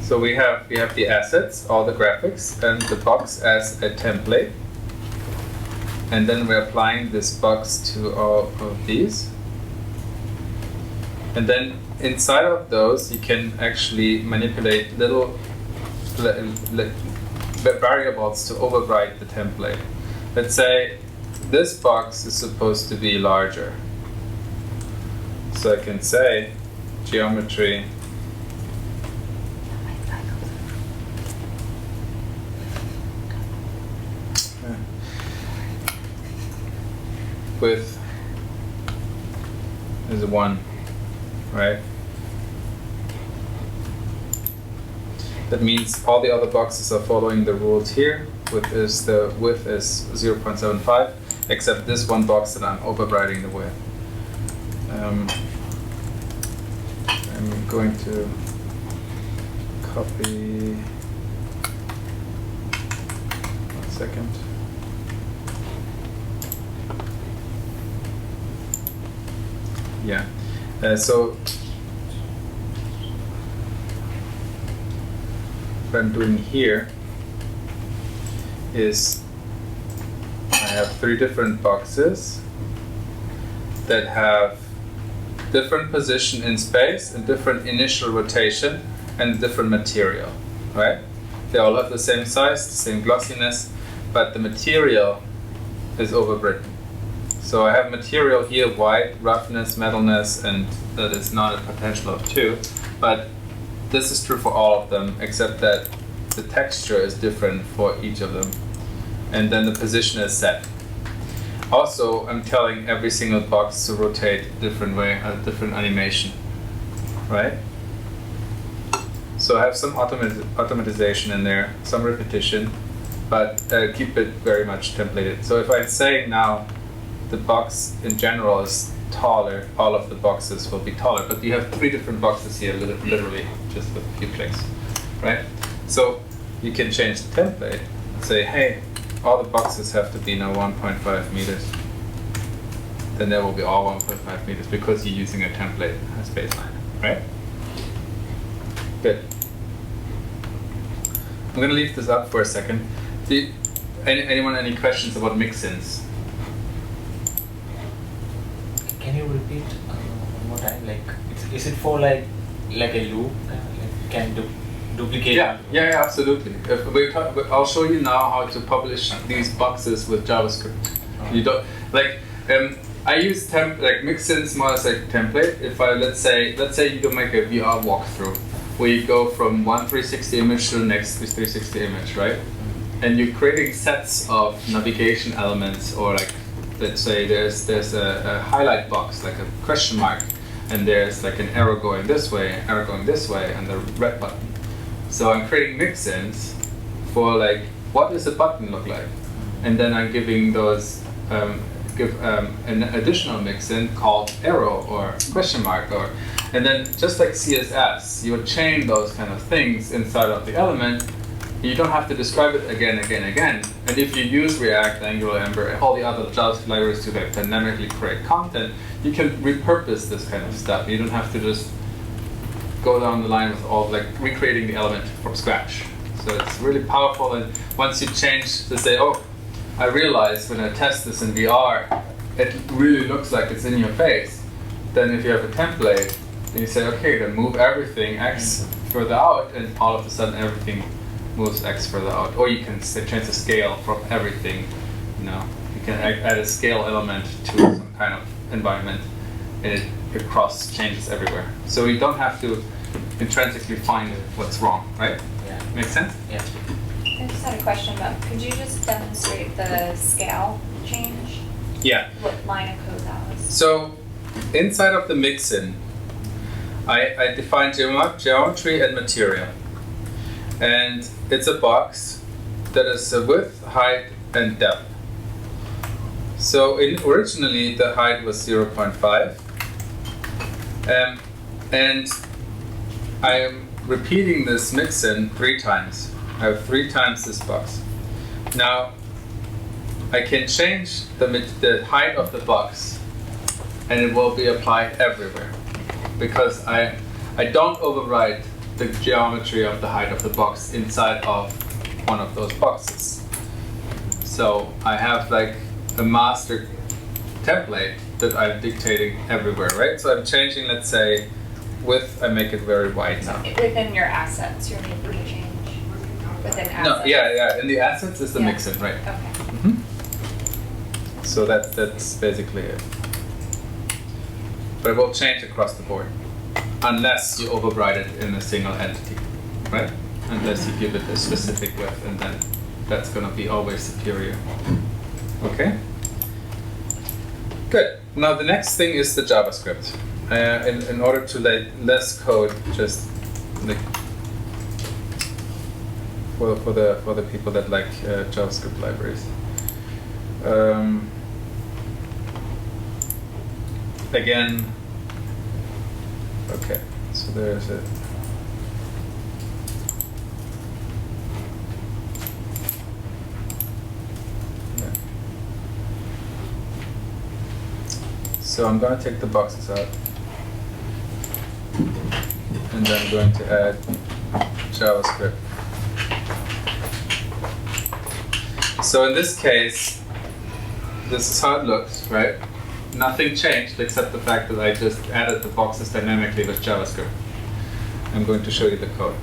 so we have the assets, all the graphics, and the box as a template. And then we're applying this box to all of these. And then inside of those, you can actually manipulate little variables to override the template. Let's say this box is supposed to be larger. So I can say geometry width is 1, right? That means all the other boxes are following the rules here. Width is 0.75, except this one box that I'm overriding the width. I'm going to copy. 1 second. Yeah. So what I'm doing here is I have 3 different boxes that have different position in space and different initial rotation and different material, right? They all have the same size, the same glossiness, but the material is overwritten. So I have material here, white, roughness, metalness, and that is not a potential of 2, but this is true for all of them, except that the texture is different for each of them. And then the position is set. Also, I'm telling every single box to rotate a different way, a different animation, right? So I have some automatization in there, some repetition, but keep it very much templated. So if I say now the box in general is taller, all of the boxes will be taller, but you have 3 different boxes here, literally, just with a few clicks, right? So you can change the template and say, hey, all the boxes have to be now 1.5 meters. Then they will be all 1.5 meters because you're using a template as baseline, right? Good. I'm going to leave this up for a second. Anyone any questions about mix-ins? Can you repeat one more time? Like, is it for like a loop? Can duplicate? Yeah, absolutely. I'll show you now how to publish these boxes with JavaScript. You don't like. I use mix-ins more as a template. If I let's say you do make a VR walkthrough where you go from one 360 image to the next 360 image, right? And you're creating sets of navigation elements, or like, let's say there's a highlight box, like a question mark, and there's like an arrow going this way, an arrow going this way, and the red button. So I'm creating mix-ins for like, what does a button look like? And then I'm giving those, an additional mix-in called arrow or question mark, and then just like CSS, you would chain those kind of things inside of the element. You don't have to describe it again. And if you use React, Angular, Ember, and all the other JavaScript libraries to like dynamically create content, you can repurpose this kind of stuff. You don't have to just go down the line with all like recreating the element from scratch. So it's really powerful. And once you change to say, oh, I realize when I test this in VR, it really looks like it's in your face. Then if you have a template, then you say, okay, then move everything X further out, and all of a sudden everything moves X further out. Or you can change the scale from everything. You can add a scale element to some kind of environment, and it cross changes everywhere. So you don't have to intrinsically find what's wrong, right? Yeah. Make sense? Yeah. I just had a question about, could you just demonstrate the scale change? Yeah. What line of code that was? So inside of the mix-in, I define geometry and material. And it's a box that is a width, height, and depth. So originally the height was 0.5, and I am repeating this mixin 3 times. I have 3 times this box. Now I can change the height of the box, and it will be applied everywhere, because I don't override the geometry of the height of the box inside of one of those boxes. So I have like a master template that I'm dictating everywhere, right? So I'm changing, let's say, width, I make it very wide now. Within your assets, you're making a change. Within assets. No, yeah, in the assets is the mixin, right? Okay. So that's basically it. But it will change across the board, unless you override it in a single entity, right? Unless you give it a specific width, and then that's going to be always superior. Okay? Good. Now the next thing is the JavaScript. In order to let less code, just like for the people that like JavaScript libraries. Again, okay, so there's it. Yeah. So I'm going to take the boxes out, and then I'm going to add JavaScript. So in this case, this is how it looks, right? Nothing changed except the fact that I just added the boxes dynamically with JavaScript. I'm going to show you the code.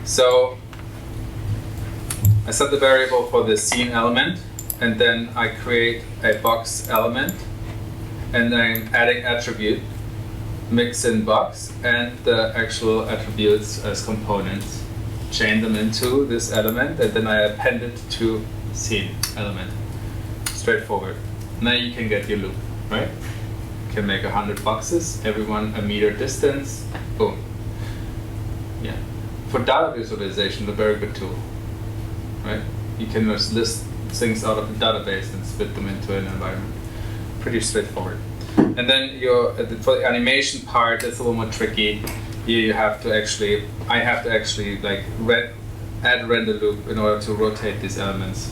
So I set the variable for the scene element, and then I create a box element, and then I'm adding attribute, mixin box, and the actual attributes as components. Chain them into this element, and then I append it to scene element. Straightforward. Now you can get your loop, right? You can make 100 boxes, everyone a meter distance, boom. Yeah. For data visualization, a very good tool, right? You can just list things out of the database and split them into an environment. Pretty straightforward. And then for the animation part, it's a little more tricky. You have to actually, I have to actually like add render loop in order to rotate these elements.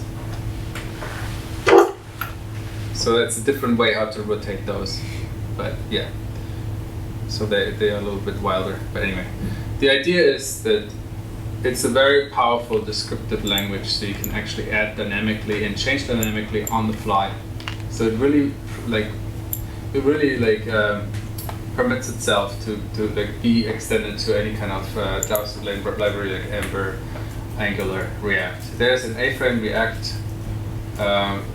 So that's a different way how to rotate those, but yeah. So they are a little bit wilder, but anyway. The idea is that it's a very powerful descriptive language, so you can actually add dynamically and change dynamically on the fly. So it really permits itself to like be extended to any kind of JavaScript library like Ember, Angular, React. There's an A-frame React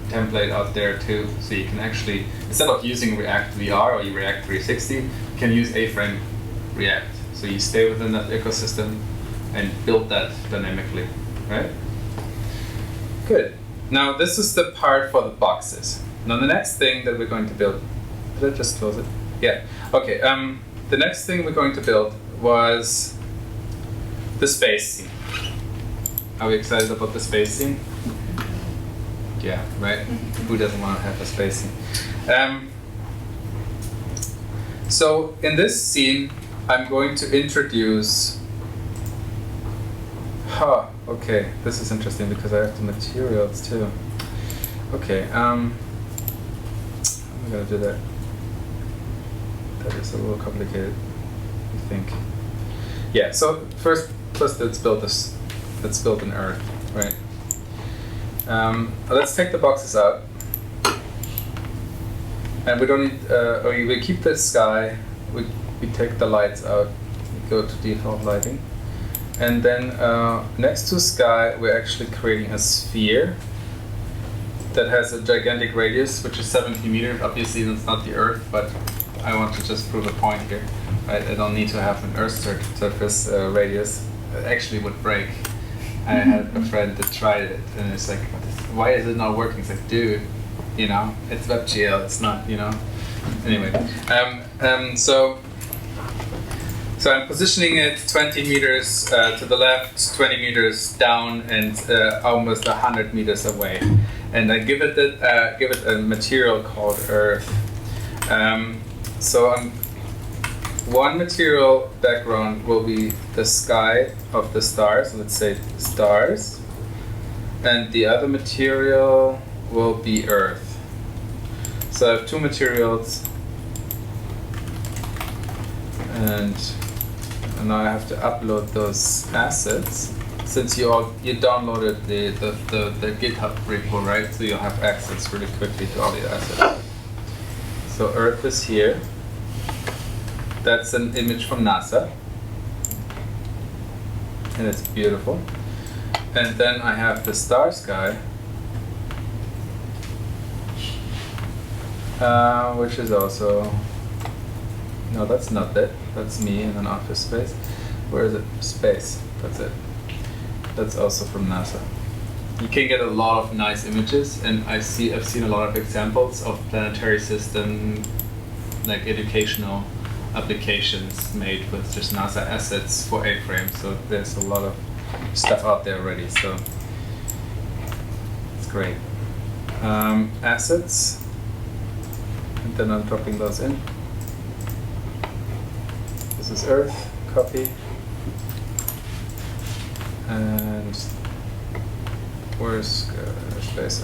template out there too, so you can actually, instead of using React VR or React 360, you can use A-frame React. So you stay within that ecosystem and build that dynamically, right? Good. Now this is the part for the boxes. Now the next thing that we're going to build, did I just close it? Yeah. Okay. The next thing we're going to build was the space scene. Are we excited about the space scene? Yeah, right? Who doesn't want to have a space scene? So in this scene, I'm going to introduce. Okay, this is interesting because I have the materials too. Okay, how am I gonna do that? That is a little complicated, I think. Yeah. So first, let's build this. Let's build an earth, right? Let's take the boxes out, and we don't need. We keep the sky. We take the lights out. We go to default lighting, and then next to sky, we're actually creating a sphere that has a gigantic radius, which is 70 meters. Obviously, it's not the Earth, but I want to just prove a point here. Right? I don't need to have an Earth surface radius. It actually would break. I had a friend that tried it, and it's like, why is it not working? It's like, dude, you know, it's WebGL, it's not, you know. Anyway, so I'm positioning it 20 meters to the left, 20 meters down, and almost 100 meters away. and I give it a material called Earth. One material background will be the sky of the stars. Let's say stars, and the other material will be Earth. So I have two materials, and now I have to upload those assets. Since you downloaded the GitHub repo, right? So you'll have access really quickly to all the assets. So Earth is here. That's an image from NASA, and it's beautiful. And then I have the star sky, which is also, no, that's not it. That's me in an office space. Where is it? Space. That's it. That's also from NASA. You can get a lot of nice images, and I've seen a lot of examples of planetary system, like educational applications made with just NASA assets for A-frame. So there's a lot of stuff out there already. So it's great. Assets, and then I'm dropping those in. This is Earth, copy. And where's space?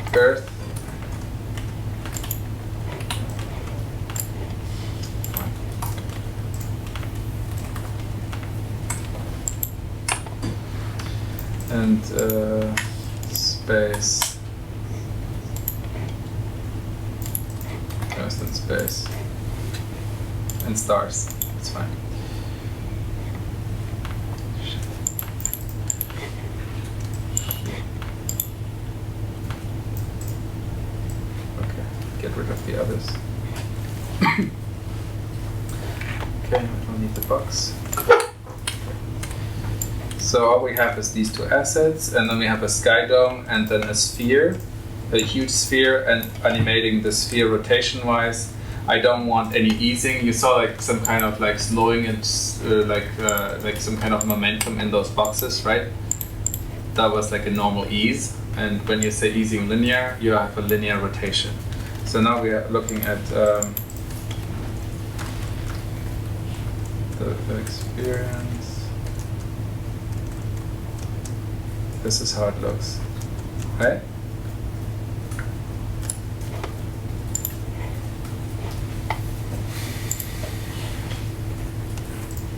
Okay. Earth. And space. Earth and space. And stars. It's fine. Get rid of the others. Okay, I don't need the box. So all we have is these two assets, and then we have a sky dome, and then a sphere, a huge sphere, and animating the sphere rotation-wise. I don't want any easing. You saw like some kind of like slowing it, like some kind of momentum in those boxes, right? That was like a normal ease. And when you say easing linear, you have a linear rotation. So now we are looking at the experience. This is how it looks, right?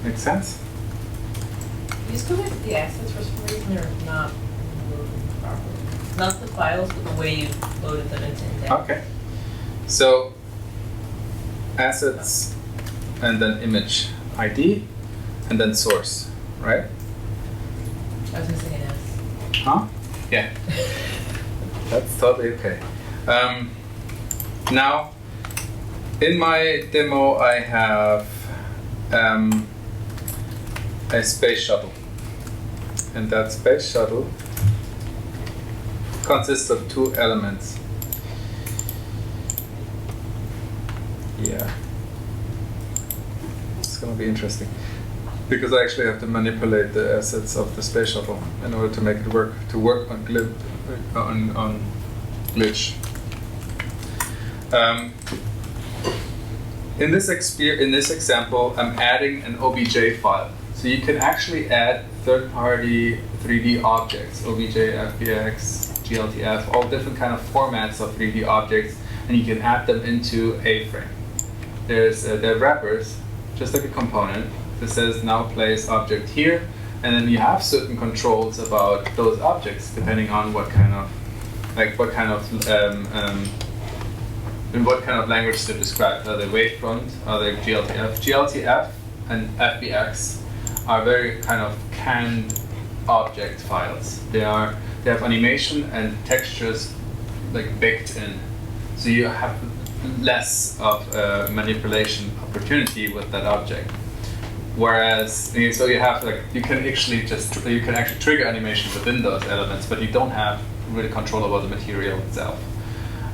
Makes sense? These go back to the assets for some reason they're not loaded properly. Not the files, but the way you loaded them into index. Okay. So assets, and then image ID, and then source, right? I was missing an S. Huh? Yeah. That's totally okay. Now, in my demo, I have a space shuttle, and that space shuttle consists of two elements. Yeah, it's gonna be interesting because I actually have to manipulate the assets of the space shuttle in order to make it work on glitch. In this example, I'm adding an OBJ file, so you can actually add third-party 3D objects, OBJ, FBX, GLTF, all different kind of formats of 3D objects, and you can add them into A-frame. There are wrappers, just like a component, that says now place object here, and then you have certain controls about those objects depending on what kind of in what kind of language to describe. Are they wavefront? Are they GLTF? GLTF and FBX are very kind of canned object files. They have animation and textures like baked in, so you have less of a manipulation opportunity with that object. Whereas, so you have like you can actually trigger animation within those elements, but you don't have really control over the material itself.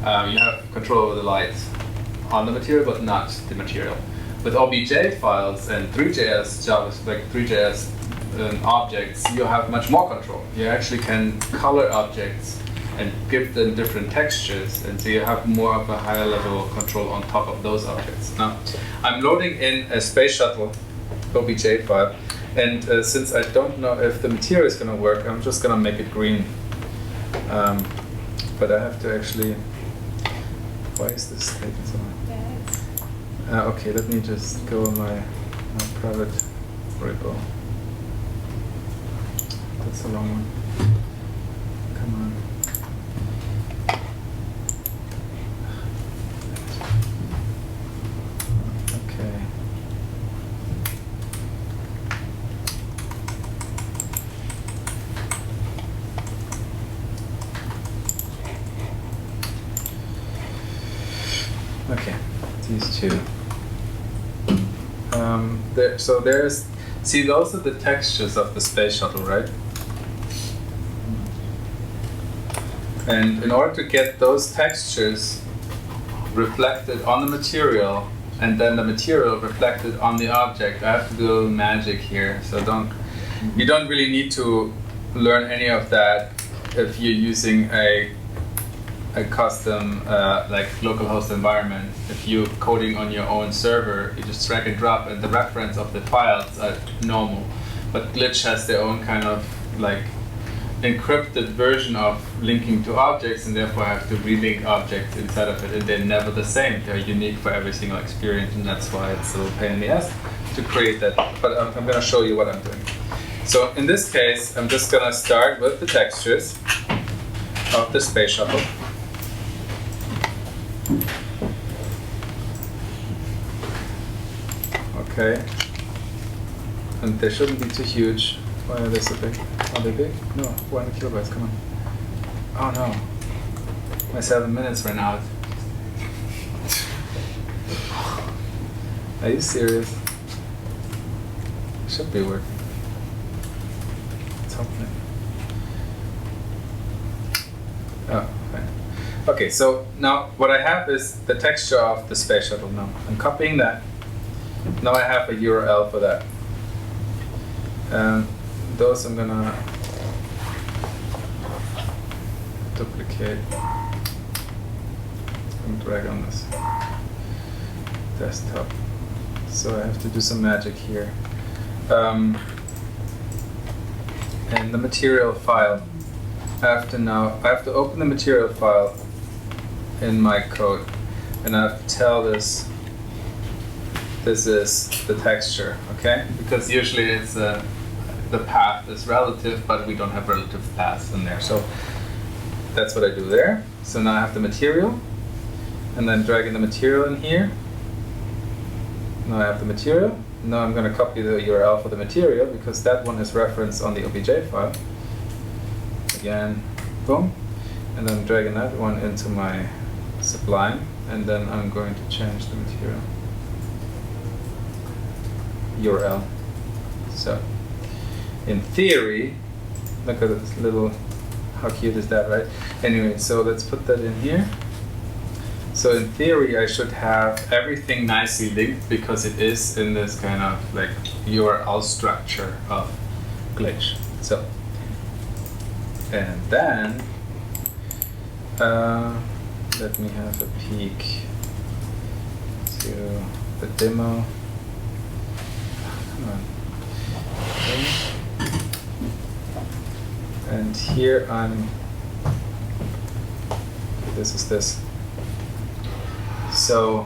You have control over the light on the material, but not the material. With OBJ files and 3JS objects, you have much more control. You actually can color objects and give them different textures, and so you have more of a higher level of control on top of those objects. Now, I'm loading in a space shuttle OBJ file, and since I don't know if the material is going to work, I'm just going to make it green. But I have to actually. Why is this taking so long? Yeah, Okay, let me just go in my private repo. That's a long one. Come on. Okay. Okay, these two. See, those are the textures of the space shuttle, right? And in order to get those textures reflected on the material, and then the material reflected on the object, I have to do magic here. So you don't really need to learn any of that if you're using a custom like localhost environment. If you're coding on your own server, you just drag and drop, and the reference of the files are normal. But Glitch has their own kind of like encrypted version of linking to objects, and therefore I have to relink objects inside of it, and they're never the same. They're unique for every single experience, and that's why it's a little pain in the ass to create that. But I'm going to show you what I'm doing. So in this case, I'm just going to start with the textures of the space shuttle. Okay, and they shouldn't be too huge. Why are they so big? Are they big? No, 100 kilobytes, come on. Oh no, my 7 minutes ran out. Are you serious? Should be working. It's hopefully. Oh, fine. Okay, so now what I have is the texture of the space shuttle now. I'm copying that. Now I have a URL for that. Those I'm gonna duplicate and drag on this desktop. So I have to do some magic here. And the material file. I have to open the material file in my code, and I have to tell this is the texture, okay? Because usually it's the path is relative, but we don't have relative paths in there. So that's what I do there. So now I have the material, and then dragging the material in here. Now I have the material. Now I'm going to copy the URL for the material, because that one is referenced on the OBJ file. Again, boom. And then I'm dragging that one into my Sublime, and then I'm going to change the material URL. So, in theory, look at this little, how cute is that, right? Anyway, so let's put that in here. So in theory, I should have everything nicely linked, because it is in this kind of like URL structure of Glitch. So, and then let me have a peek to the demo. Come on. Okay. And here this is this. So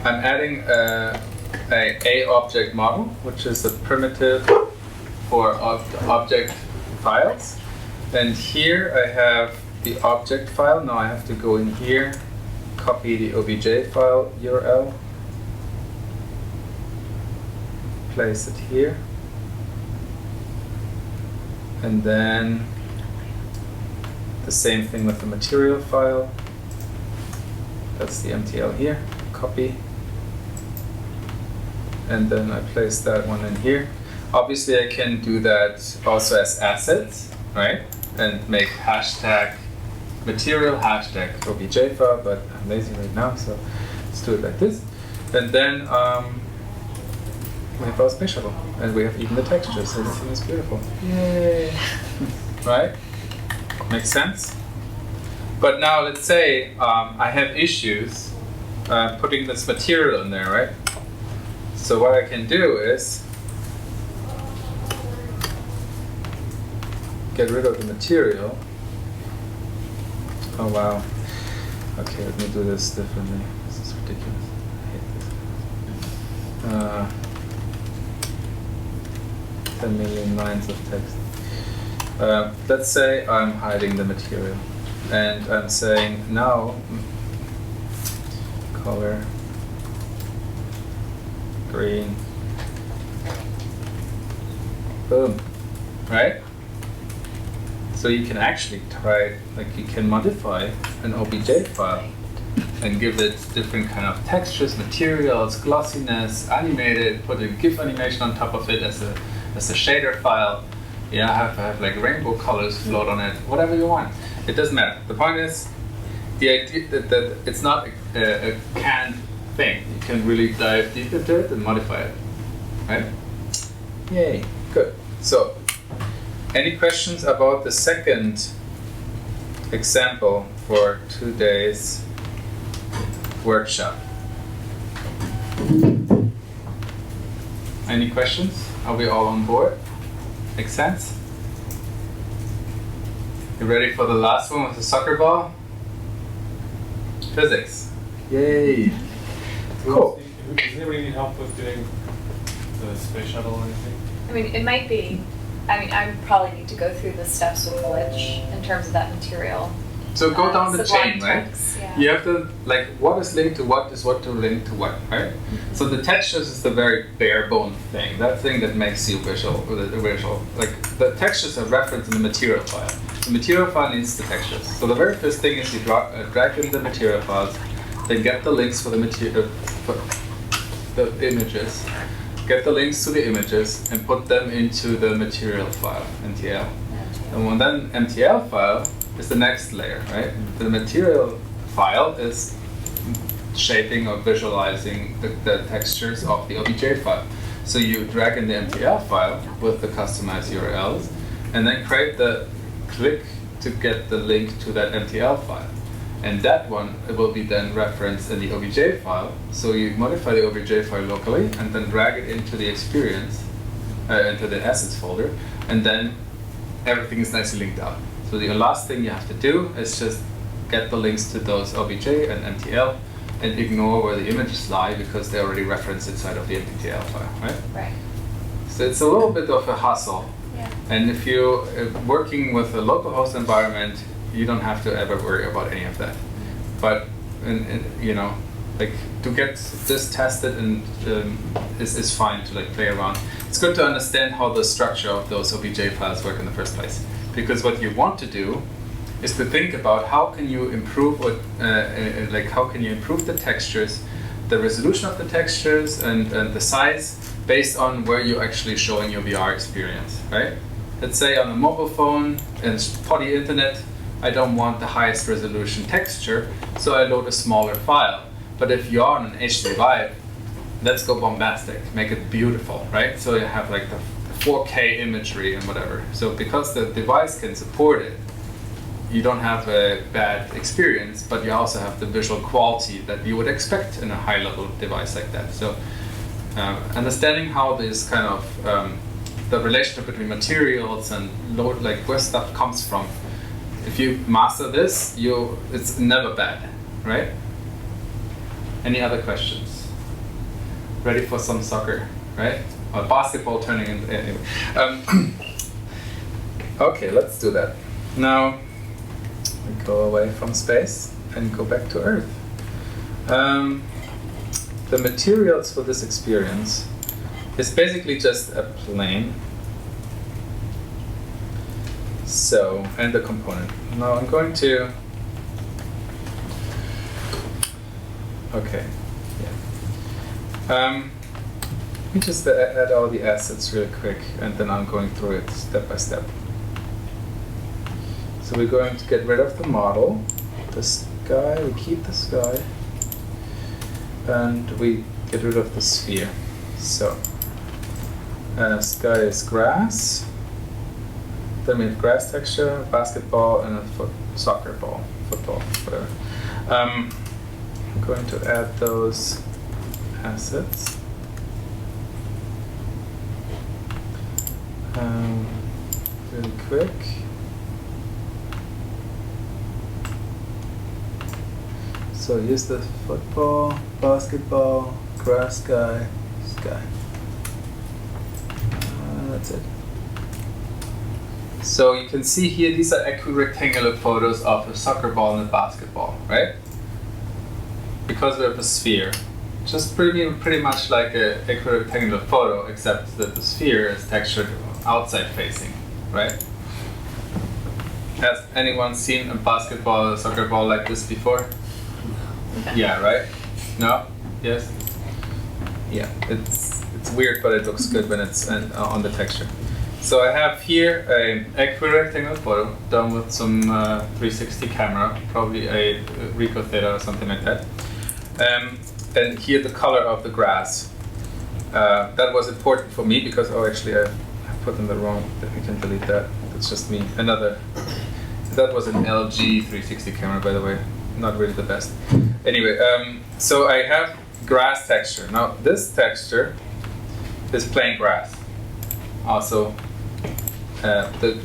I'm adding a object model, which is a primitive for object files. And here I have the object file. Now I have to go in here, copy the OBJ file URL, place it here, and then the same thing with the material file. That's the MTL here, copy, and then I place that one in here. Obviously I can do that also as assets, right? And make hashtag material, hashtag OBJ file, but I'm lazy right now, so let's do it like this. And then we have our space shuttle, and we have even the textures, so everything is beautiful. Yay! Right? Makes sense? But now let's say I have issues putting this material in there, right? So what I can do is get rid of the material. Oh wow. Okay, let me do this differently. This is ridiculous. I hate this. 10 million lines of text. Let's say I'm hiding the material and I'm saying now color green. Boom. Right? So you can actually try, like you can modify an OBJ file and give it different kind of textures, materials, glossiness, animated, put a GIF animation on top of it as a shader file. Yeah, have like rainbow colors float on it, whatever you want. It doesn't matter. The point is, the idea that it's not a canned thing. You can really dive deep into it and modify it, right? Yay, good. So, any questions about the second example for today's workshop? Any questions? Are we all on board? Make sense? You ready for the last one with the soccer ball? Physics. Yay! Cool. Does anybody need help with doing the space shuttle or anything? I mean, it might be. I mean, I probably need to go through the steps with Glitch in terms of that material. So go down the Sublime chain, right? text, yeah. You have to, like, what is linked to what is what to link to what, right? So the textures is the very bare bone thing, that thing that makes you visual. Like, the textures are referenced in the material file. The material file needs the textures. So the very first thing is you drag in the material files, then get the links for the material, for the images, get the links to the images, and put them into the material file, MTL. And when then MTL file is the next layer, right? The material file is shaping or visualizing the textures of the OBJ file. So you drag in the MTL file with the customized URLs, and then click to get the link to that MTL file. And that one will be then referenced in the OBJ file. So you modify the OBJ file locally and then drag it into the experience, into the assets folder, and then everything is nicely linked out. So the last thing you have to do is just get the links to those OBJ and MTL and ignore where the images lie because they're already referenced inside of the MTL file, right? Right. So it's a little bit of a hustle. Yeah. And if you're working with a local host environment, you don't have to ever worry about any of that. But, you know, like to get this tested and is fine to like play around. It's good to understand how the structure of those OBJ files work in the first place. Because what you want to do is to think about how can you improve how can you improve the textures, the resolution of the textures and the size based on where you're actually showing your VR experience, right? Let's say on a mobile phone and spotty internet, I don't want the highest resolution texture, so I load a smaller file. But if you're on an HD Vive, let's go bombastic, make it beautiful, right? So you have like the 4K imagery and whatever. So because the device can support it, you don't have a bad experience, but you also have the visual quality that you would expect in a high-level device like that. So understanding how this kind of the relationship between materials and load, like where stuff comes from. If you master this, it's never bad, right? Any other questions? Ready for some soccer, right? Or basketball turning into anyway. Okay, let's do that. Now we go away from space and go back to Earth. The materials for this experience is basically just a plane. So, and the component. Now I'm going to, okay, yeah. Let me just add all the assets real quick and then I'm going through it step by step. So we're going to get rid of the model, the sky, we keep the sky, and we get rid of the sphere. So, sky is grass. Then we have grass texture, basketball, and a soccer ball, football, whatever. I'm going to add those assets. Really quick. So here's the football, basketball, grass guy, sky. That's it. So you can see here, these are equirectangular photos of a soccer ball and a basketball, right? Because we have a sphere. Just pretty much like an equirectangular photo, except that the sphere is textured outside facing, right? Has anyone seen a basketball or soccer ball like this before? Yeah, right? No? Yes? Yeah, it's weird, but it looks good when it's on the texture. So I have here an equirectangular photo done with some 360 camera, probably a Ricoh Theta or something like that. And here the color of the grass. That was important for me because, oh, actually I put in the wrong, I can delete that. That's just me. That was an LG 360 camera, by the way. Not really the best. Anyway, so I have grass texture. Now this texture is plain grass. Also, the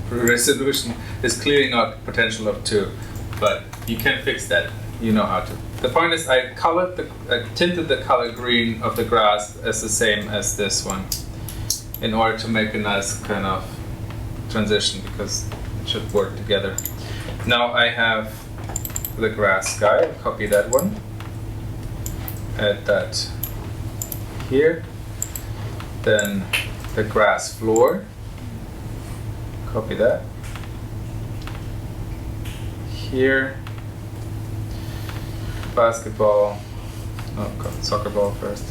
resolution is clearly not potential of 2, but you can fix that. You know how to. The point is, I tinted the color green of the grass as the same as this one, in order to make a nice kind of transition, because it should work together. Now I have the grass guy. I'll copy that one. Add that here. Then the grass floor. Copy that. Here. Basketball. Oh, soccer ball first.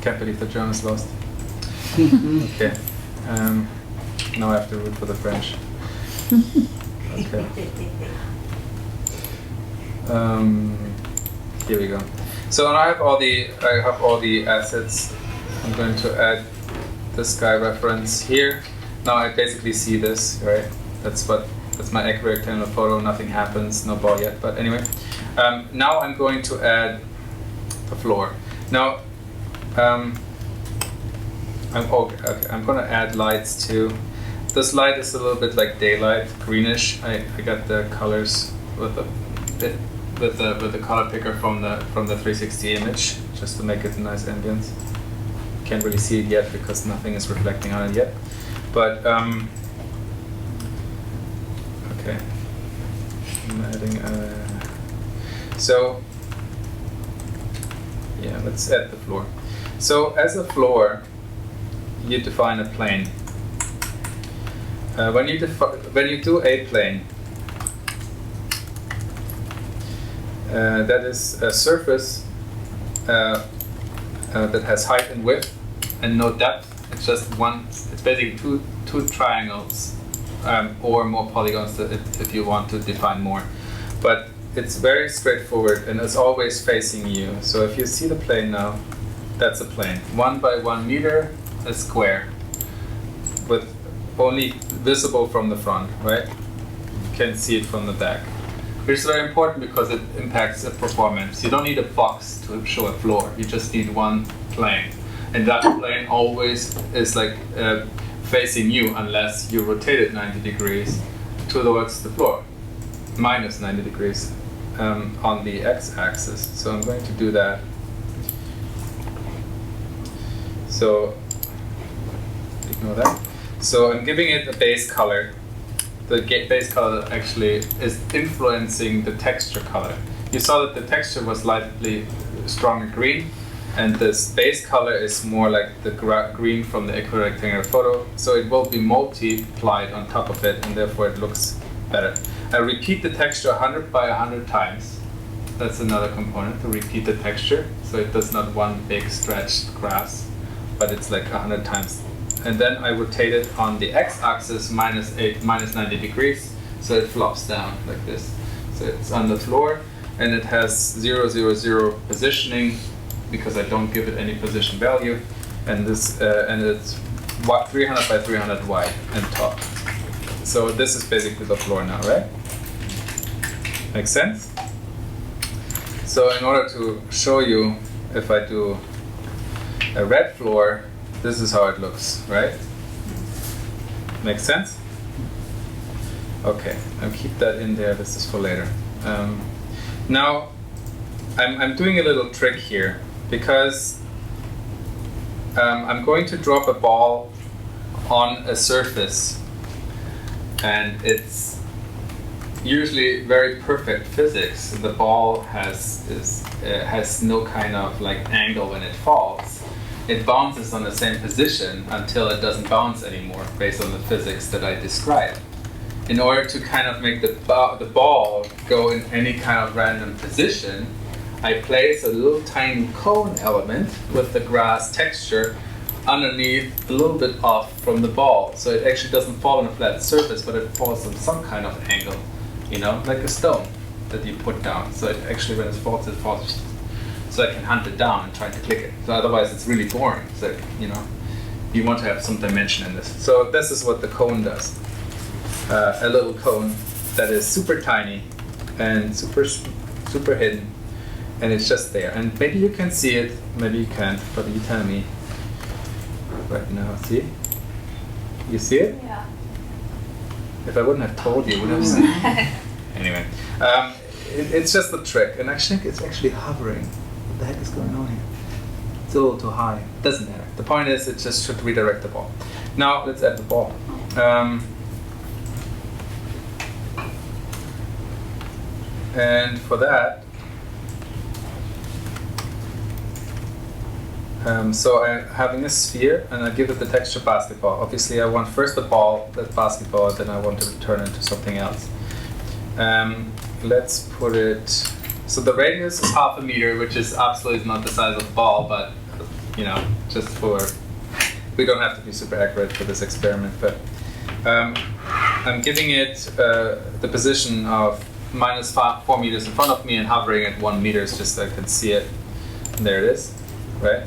Can't believe the Germans lost. Okay. Now I have to root for the French. Okay. Here we go. So now I have all the assets. I'm going to add the sky reference here. Now I basically see this, right? That's my equirectangular photo. Nothing happens, no ball yet. But anyway, now I'm going to add the floor. Now, I'm going to add lights too. This light is a little bit like daylight, greenish. I got the colors with the color picker from the 360 image, just to make it a nice ambience. Can't really see it yet because nothing is reflecting on it yet. But okay, I'm adding. So yeah, let's add the floor. So as a floor, you define a plane. When you do a plane, that is a surface that has height and width and no depth. It's just one. It's basically two triangles or more polygons if you want to define more. But it's very straightforward and it's always facing you. So if you see the plane now, that's a plane. 1 by 1 meter, a square, with only visible from the front, right? You can see it from the back. Which is very important because it impacts the performance. You don't need a box to show a floor. You just need one plane. And that plane always is like facing you unless you rotate it 90 degrees towards the floor. Minus 90 degrees on the x-axis. So I'm going to do that. So ignore that. So I'm giving it a base color. The base color actually is influencing the texture color. You saw that the texture was slightly stronger green, and this base color is more like the green from the equirectangular photo. So it will be multiplied on top of it, and therefore it looks better. I repeat the texture 100 by 100 times. That's another component, to repeat the texture. So it does not one big stretched grass, but it's like 100 times. And then I rotate it on the x-axis minus 90 degrees, so it flops down like this. So it's on the floor, and it has 0, 0, 0 positioning because I don't give it any position value, and this and it's 300 by 300 wide and top. So this is basically the floor now, right? Makes sense? So in order to show you, if I do a red floor, this is how it looks, right? Makes sense? Okay, I'll keep that in there. This is for later. Now, I'm doing a little trick here because I'm going to drop a ball on a surface, and it's usually very perfect physics. The ball has no kind of like angle when it falls. It bounces on the same position until it doesn't bounce anymore, based on the physics that I described. In order to kind of make the ball go in any kind of random position, I place a little tiny cone element with the grass texture underneath, a little bit off from the ball. So it actually doesn't fall on a flat surface, but it falls on some kind of angle, you know, like a stone that you put down. So it actually, when it falls, so I can hunt it down and try to click it. So otherwise it's really boring. So, you know, you want to have some dimension in this. So this is what the cone does. A little cone that is super tiny and super hidden, and it's just there. And maybe you can see it, maybe you can't, but you tell me right now. See? You see it? Yeah. If I wouldn't have told you, you would have seen it. Anyway, it's just a trick, and I think it's actually hovering. What the heck is going on here? It's a little too high. Doesn't matter. The point is, it just should redirect the ball. Now let's add the ball. And for that, so I'm having a sphere, and I give it the texture basketball. Obviously, I want first the ball, that basketball, then I want to turn it into something else. Let's put it. So the radius is 0.5 meter, which is absolutely not the size of the ball, but you know, just for, we don't have to be super accurate for this experiment. But I'm giving it the position of -4 meters in front of me and hovering at 1 meter just so I can see it. And there it is, right?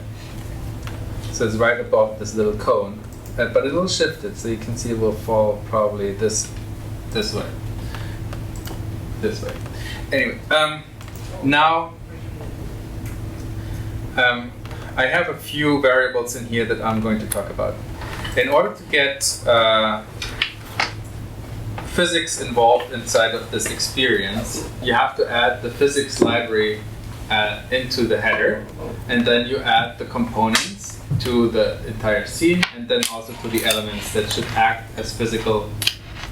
So it's right above this little cone, but it will shift it, so you can see it will fall probably this way. This way. Anyway, now I have a few variables in here that I'm going to talk about. In order to get physics involved inside of this experience, you have to add the physics library into the header, and then you add the components to the entire scene, and then also to the elements that should act as physical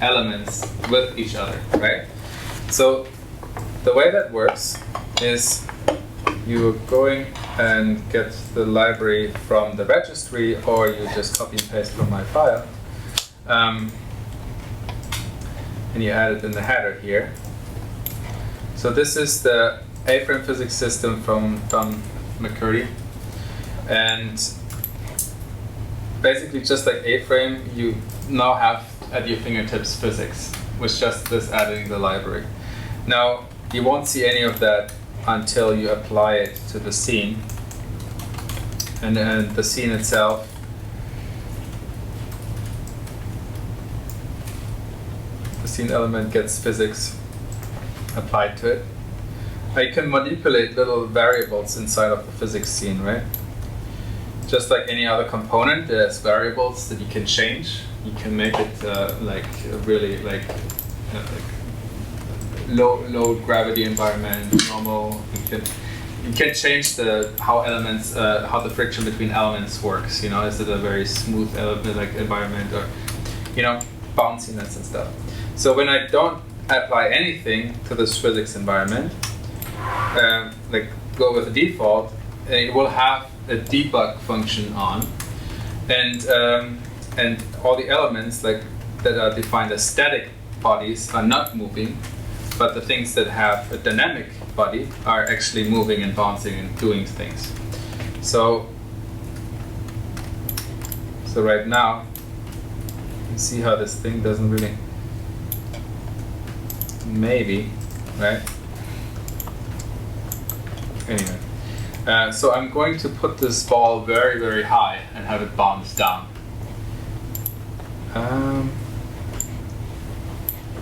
elements with each other, right? So the way that works is you're going and get the library from the registry, or you just copy and paste from my file. And you add it in the header here. So this is the A-frame physics system from Don McCurdy. And basically, just like A-frame, you now have at your fingertips physics, with just this adding the library. Now, you won't see any of that until you apply it to the scene. And then the scene itself, the scene element gets physics applied to it. I can manipulate little variables inside of the physics scene, right? Just like any other component, there's variables that you can change. You can make it like really like low gravity environment, normal. You can change how the friction between elements works. You know, is it a very smooth element like environment, or you know, bounciness and stuff. So when I don't apply anything to this physics environment, like go with the default, it will have a debug function on, and all the elements like that are defined as static bodies are not moving, but the things that have a dynamic body are actually moving and bouncing and doing things. So right now, you see how this thing doesn't really, maybe, right? Anyway, so I'm going to put this ball very, very high and have it bounce down.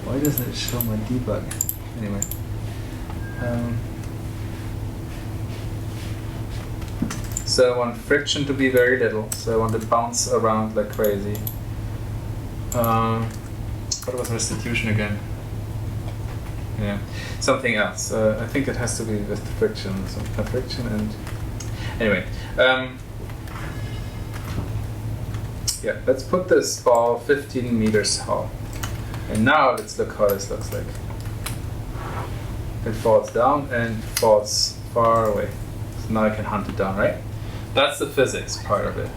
Why doesn't it show my debug? Anyway. So I want friction to be very little, so I want to bounce around like crazy. What was restitution again? Yeah, something else. I think it has to be with friction. So friction and anyway. Yeah, let's put this ball 15 meters tall. And now let's look how this looks like. It falls down and falls far away. So now I can hunt it down, right? That's the physics part of it.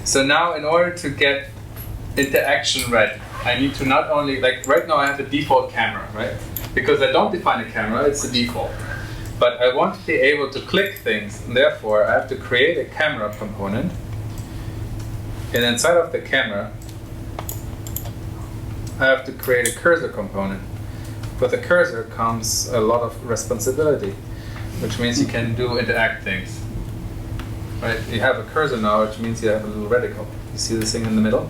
So now in order to get interaction right, I need to not only, like right now I have a default camera, right? Because I don't define a camera, it's the default. But I want to be able to click things, and therefore I have to create a camera component. And inside of the camera, I have to create a cursor component. With the cursor comes a lot of responsibility, which means you can do interact things. Right? You have a cursor now, which means you have a little reticle. You see this thing in the middle?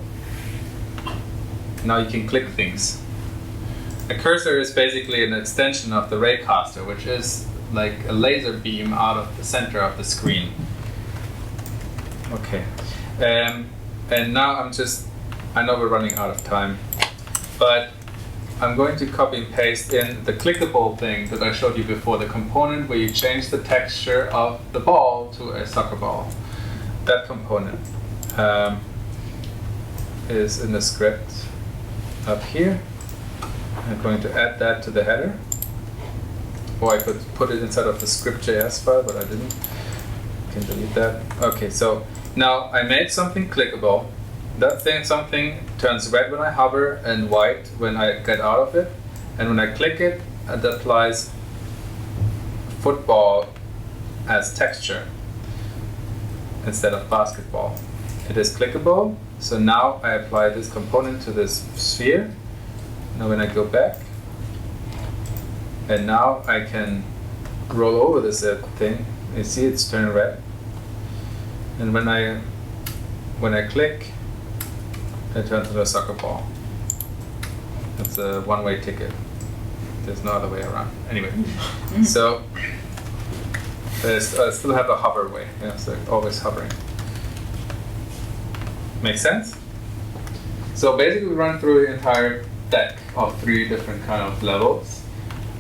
Now you can click things. A cursor is basically an extension of the raycaster, which is like a laser beam out of the center of the screen. Okay. And now I know we're running out of time, but I'm going to copy and paste in the clickable thing that I showed you before, the component where you change the texture of the ball to a soccer ball. That component is in the script up here. I'm going to add that to the header. Or I could put it inside of the script.js file, but I didn't. I can delete that. Okay, so now I made something clickable. That thing, something turns red when I hover and white when I get out of it. And when I click it, it applies football as texture instead of basketball. It is clickable, so now I apply this component to this sphere. Now when I go back, and now I can roll over this thing. You see it's turning red. And when I click, it turns into a soccer ball. It's a one-way ticket. There's no other way around. Anyway, so I still have a hover way. Yeah, so always hovering. Makes sense? So basically we run through the entire deck of 3 different kind of levels.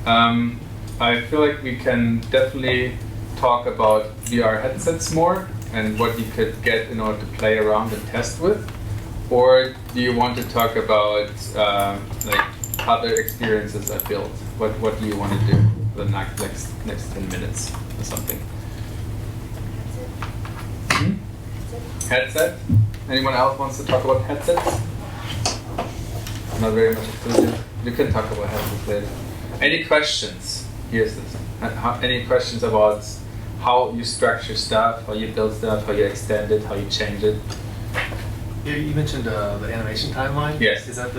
I feel like we can definitely talk about VR headsets more and what you could get in order to play around and test with. Or do you want to talk about like other experiences I built? What do you want to do for the next 10 minutes or something? Headset? Anyone else wants to talk about headsets? Not very much included. You can talk about headsets later. Any questions? Here's this. Any questions about how you structure stuff, how you build stuff, how you extend it, how you change it? Yeah, you mentioned the animation timeline. Yes. Is that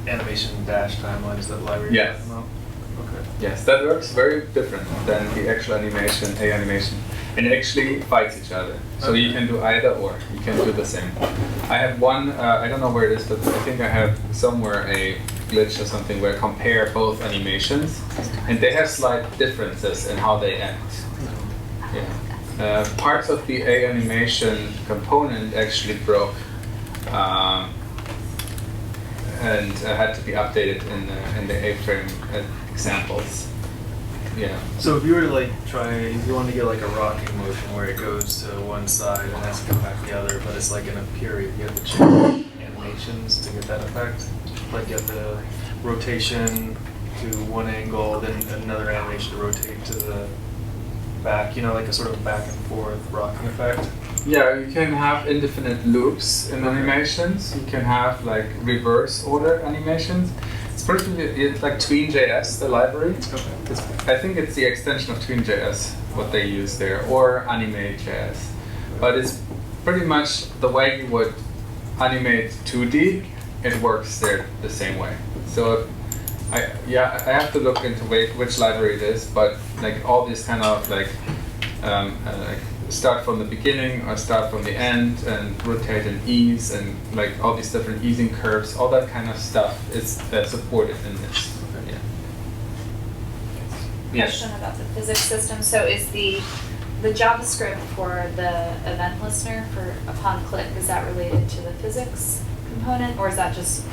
animation dash timeline? Is that library? Yes. You're talking about? Okay. Yes, that works very different than the actual animation, animation. And it actually fights each other. So you can do either or. You can do the same. I have one, I don't know where it is, but I think I have somewhere a glitch or something where I compare both animations. And they have slight differences in how they act. Yeah. Parts of the A animation component actually broke. And had to be updated in the A-frame examples. Yeah. So if you were to if you want to get like a rocking motion where it goes to one side and has to come back the other, but it's like in a period, you have to change animations to get that effect. Like you have the rotation to one angle, then another animation to rotate to the back, like a sort of back and forth rocking effect. Yeah, you can have indefinite loops in animations. You can have like reverse order animations. It's like Tween.js, the library. Okay. I think it's the extension of Tween.js, what they use there, or Animate.js. But it's pretty much the way you would animate 2D, it works there the same way. So I have to look into which library it is, but like all these kind of start from the beginning or start from the end and rotate and ease and like all these different easing curves, all that kind of stuff is supported in this. Yeah. Yes. Question about the physics system. So is the JavaScript for the event listener for upon click, is that related to the physics component, or is that just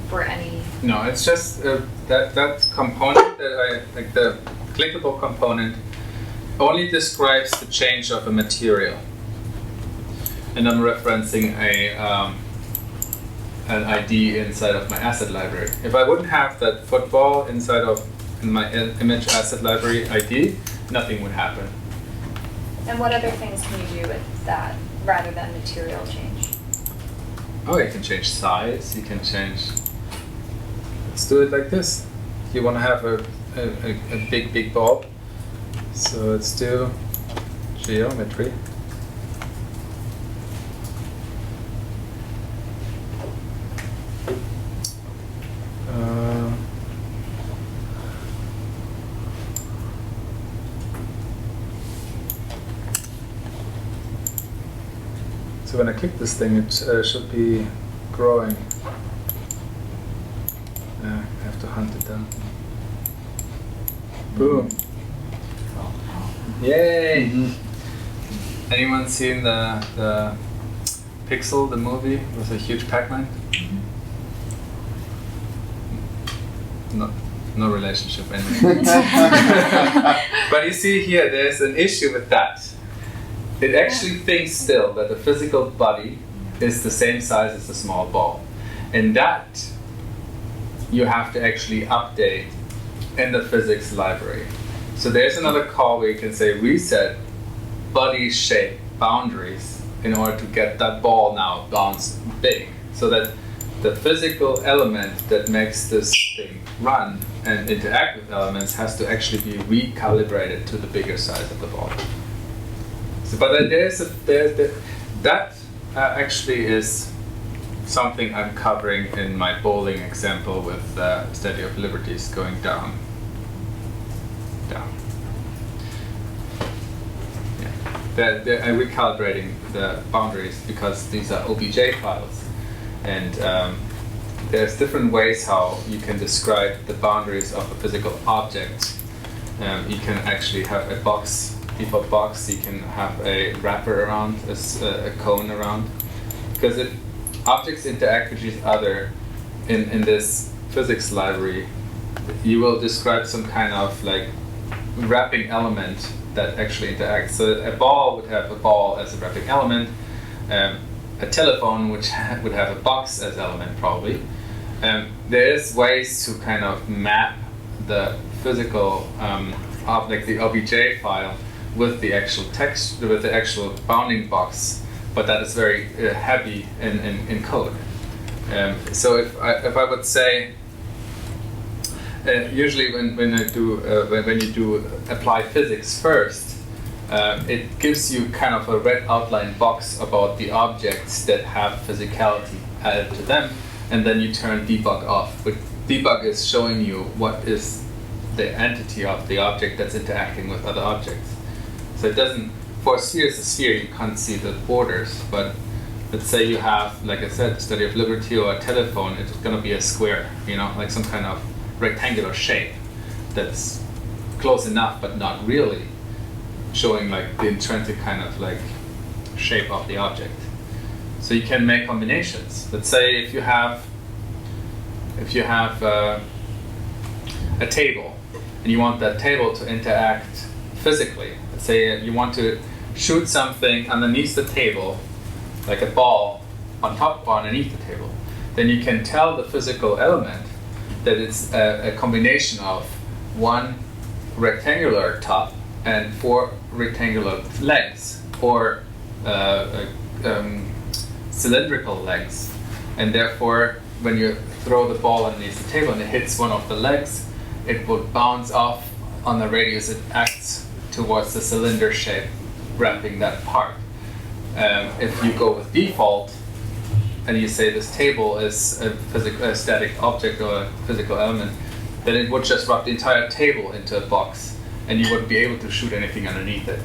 for any? No, it's just that component that I like, the clickable component only describes the change of a material. And I'm referencing an ID inside of my asset library. If I wouldn't have that football inside of my image asset library ID, nothing would happen. And what other things can you do with that rather than material change? Oh, you can change size, you can change. Let's do it like this. You want to have a big bulb. So let's do geometry. So when I click this thing, it should be growing. I have to hunt it down. Boom. Yay! Mm-hmm. Anyone seen the Pixel, the movie with a huge Pac-Man? No relationship anyway. But you see here, there's an issue with that. It actually thinks still that the physical body is the same size as the small ball. And that you have to actually update in the physics library. So there's another call where you can say reset body shape boundaries in order to get that ball now bounced big, so that the physical element that makes this thing run and interact with elements has to actually be recalibrated to the bigger size of the ball. So, but that actually is something I'm covering in my bowling example with the Statue of Liberties going down. Yeah. I'm recalibrating the boundaries because these are OBJ files, and there's different ways how you can describe the boundaries of a physical object. You can actually have a box, default box. You can have a wrapper around, a cone around, because if objects interact with each other in this physics library, you will describe some kind of like wrapping element that actually interacts. So a ball would have a ball as a wrapping element, a telephone which would have a box as element probably. There is ways to kind of map the physical object, the OBJ file, with the actual text, with the actual bounding box, but that is very heavy in code. So if I would say, usually when you do apply physics first, it gives you kind of a red outline box about the objects that have physicality added to them, and then you turn debug off. But debug is showing you what is the entity of the object that's interacting with other objects. So it doesn't, for a sphere is a sphere, you can't see the borders, but let's say you have, like I said, Statue of Liberty or a telephone, it's going to be a square, you know, like some kind of rectangular shape that's close enough but not really, showing like the intrinsic kind of like shape of the object. So you can make combinations. Let's say if you have a table and you want that table to interact physically. Let's say you want to shoot something underneath the table, like a ball on top or underneath the table. Then you can tell the physical element that it's a combination of one rectangular top and 4 rectangular legs, or cylindrical legs. And therefore, when you throw the ball underneath the table and it hits one of the legs, it will bounce off on the radius it acts towards the cylinder shape, wrapping that part. If you go with default, and you say this table is a static object or a physical element, then it would just wrap the entire table into a box, and you wouldn't be able to shoot anything underneath it.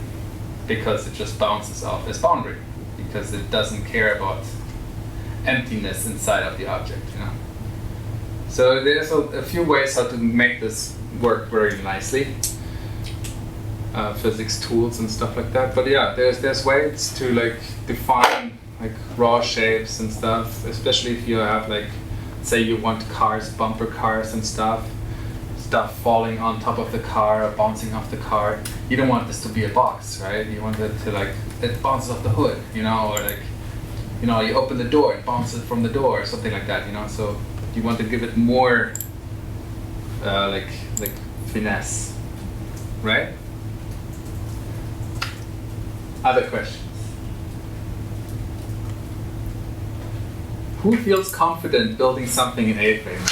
because it just bounces off this boundary, because it doesn't care about emptiness inside of the object, you know. So there's a few ways how to make this work very nicely. Physics tools and stuff like that. But yeah, there's ways to like define like raw shapes and stuff, especially if you have like, say you want cars, bumper cars and stuff falling on top of the car or bouncing off the car. You don't want this to be a box, right? You want it to like, it bounces off the hood, you know, or like, you know, you open the door, it bounces from the door or something like that, you know. So you want to give it more like finesse, right? Other questions? Who feels confident building something in A-frame?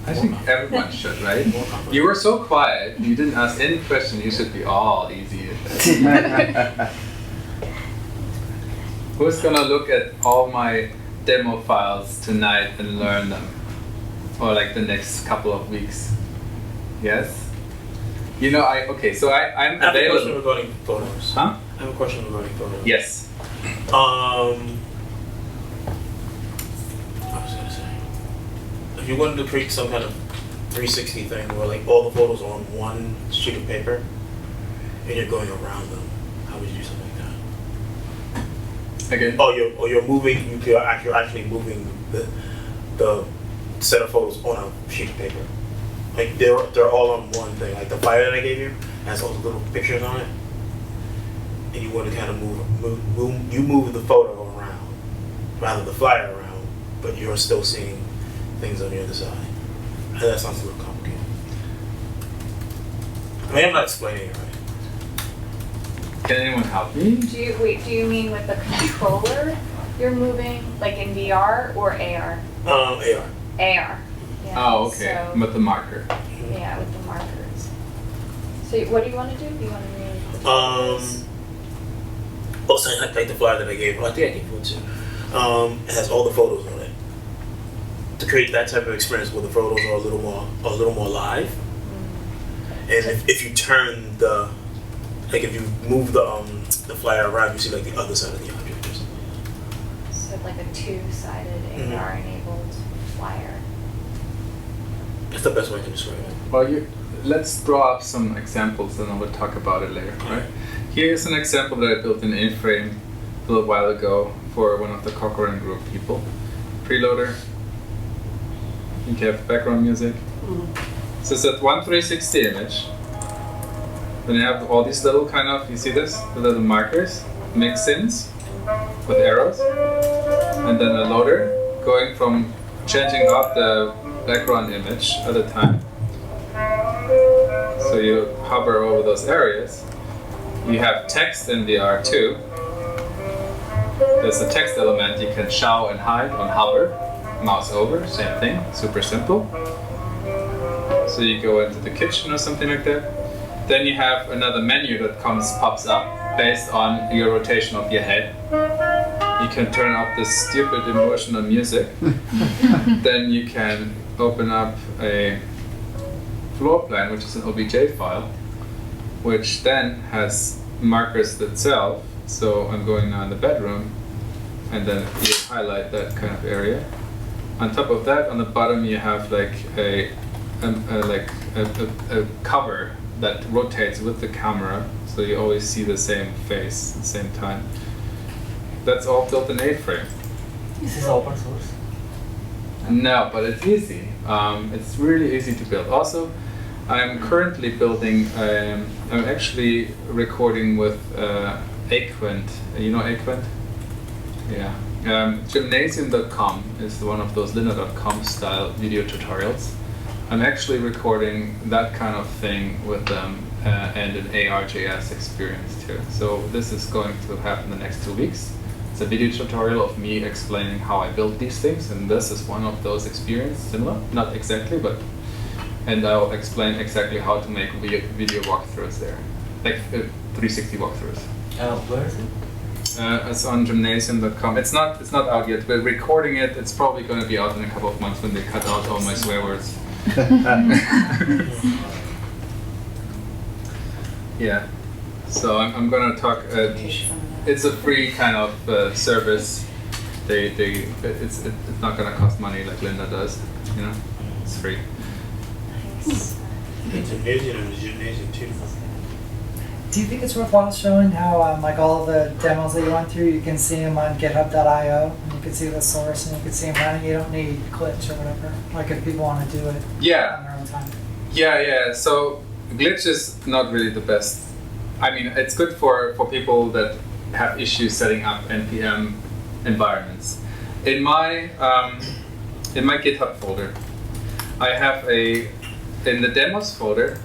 I think everyone should, right? You were so quiet, you didn't ask any question, you should be all easy. Who's gonna look at all my demo files tonight and learn them? Or like the next couple of weeks? Yes? You know, so I'm I have a question available. regarding photos. Huh? I have a question regarding photos. Yes. I was gonna say, if you wanted to create some kind of 360 thing where like all the photos are on one sheet of paper and you're going around them, how would you do something like that? Again? You're moving. You're actually moving the set of photos on a sheet of paper. Like they're all on one thing. Like the flyer that I gave you has all the little pictures on it, and you want to kind of move the photo around, rather the flyer around, but you're still seeing things on the other side. And that sounds a little complicated. I mean, I'm not explaining it right. Can anyone help me? Do you mean with the controller you're moving, like in VR or AR? AR. AR. Yeah, Oh, okay. so- With the marker. Yeah, with the markers. So what do you want to do? Do you want to move the Also, like the flyer that I gave, I think I gave one too. It has all the photos on it. To create that type of experience where the photos are a little more live. And if you turn if you move the flyer around, you see like the other side of the object or something. So like a two-sided Mhm. AR-enabled flyer. That's the best way I can describe it. Well, let's draw up some examples and then we'll talk about it later, right? Here's an example that I built in A-frame a little while ago for one of the Cochrane Group people. Preloader. You can have background music. So it's that 1360 image. Then you have all these little you see this? The little markers, mix-ins with arrows. And then a loader going from changing up the background image at a time. So you hover over those areas. You have text in VR too. There's a text element you can show and hide on hover. Mouse over, same thing, super simple. So you go into the kitchen or something like that. Then you have another menu that pops up based on your rotation of your head. You can turn up this stupid emotional music. Then you can open up a floor plan, which is an OBJ file, which then has markers itself. So I'm going now in the bedroom, and then you highlight that kind of area. On top of that, on the bottom, you have like a cover that rotates with the camera, so you always see the same face at the same time. That's all built in A-frame. This is open source. No, but it's easy. It's really easy to build. Also, I'm currently building. I'm actually recording with Aquint. You know Aquint? Yeah. Gymnasium.com is one of those lina.com style video tutorials. I'm actually recording that kind of thing with them and an ARJS experience too. So this is going to happen the next 2 weeks. It's a video tutorial of me explaining how I build these things, and this is one of those experiences, similar, not exactly, but, and I'll explain exactly how to make video walkthroughs there, like 360 walkthroughs. Where is it? It's on gymnasium.com. It's not out yet. We're recording it. It's probably going to be out in a couple of months when they cut out all my swear words. Yeah. So I'm gonna talk. It's a free kind of service. It's not gonna cost money like Linda does. You know, it's free. Nice. The gymnasium and the gymnasium too. Do you think it's worthwhile showing how like all the demos that you went through, you can see them on GitHub.io, and you can see the source, and you can see them running. You don't need Glitch or whatever. Like if people want to do it on their own time. Yeah. So Glitch is not really the best. I mean, it's good for people that have issues setting up NPM environments. In my GitHub folder, I have in the demos folder,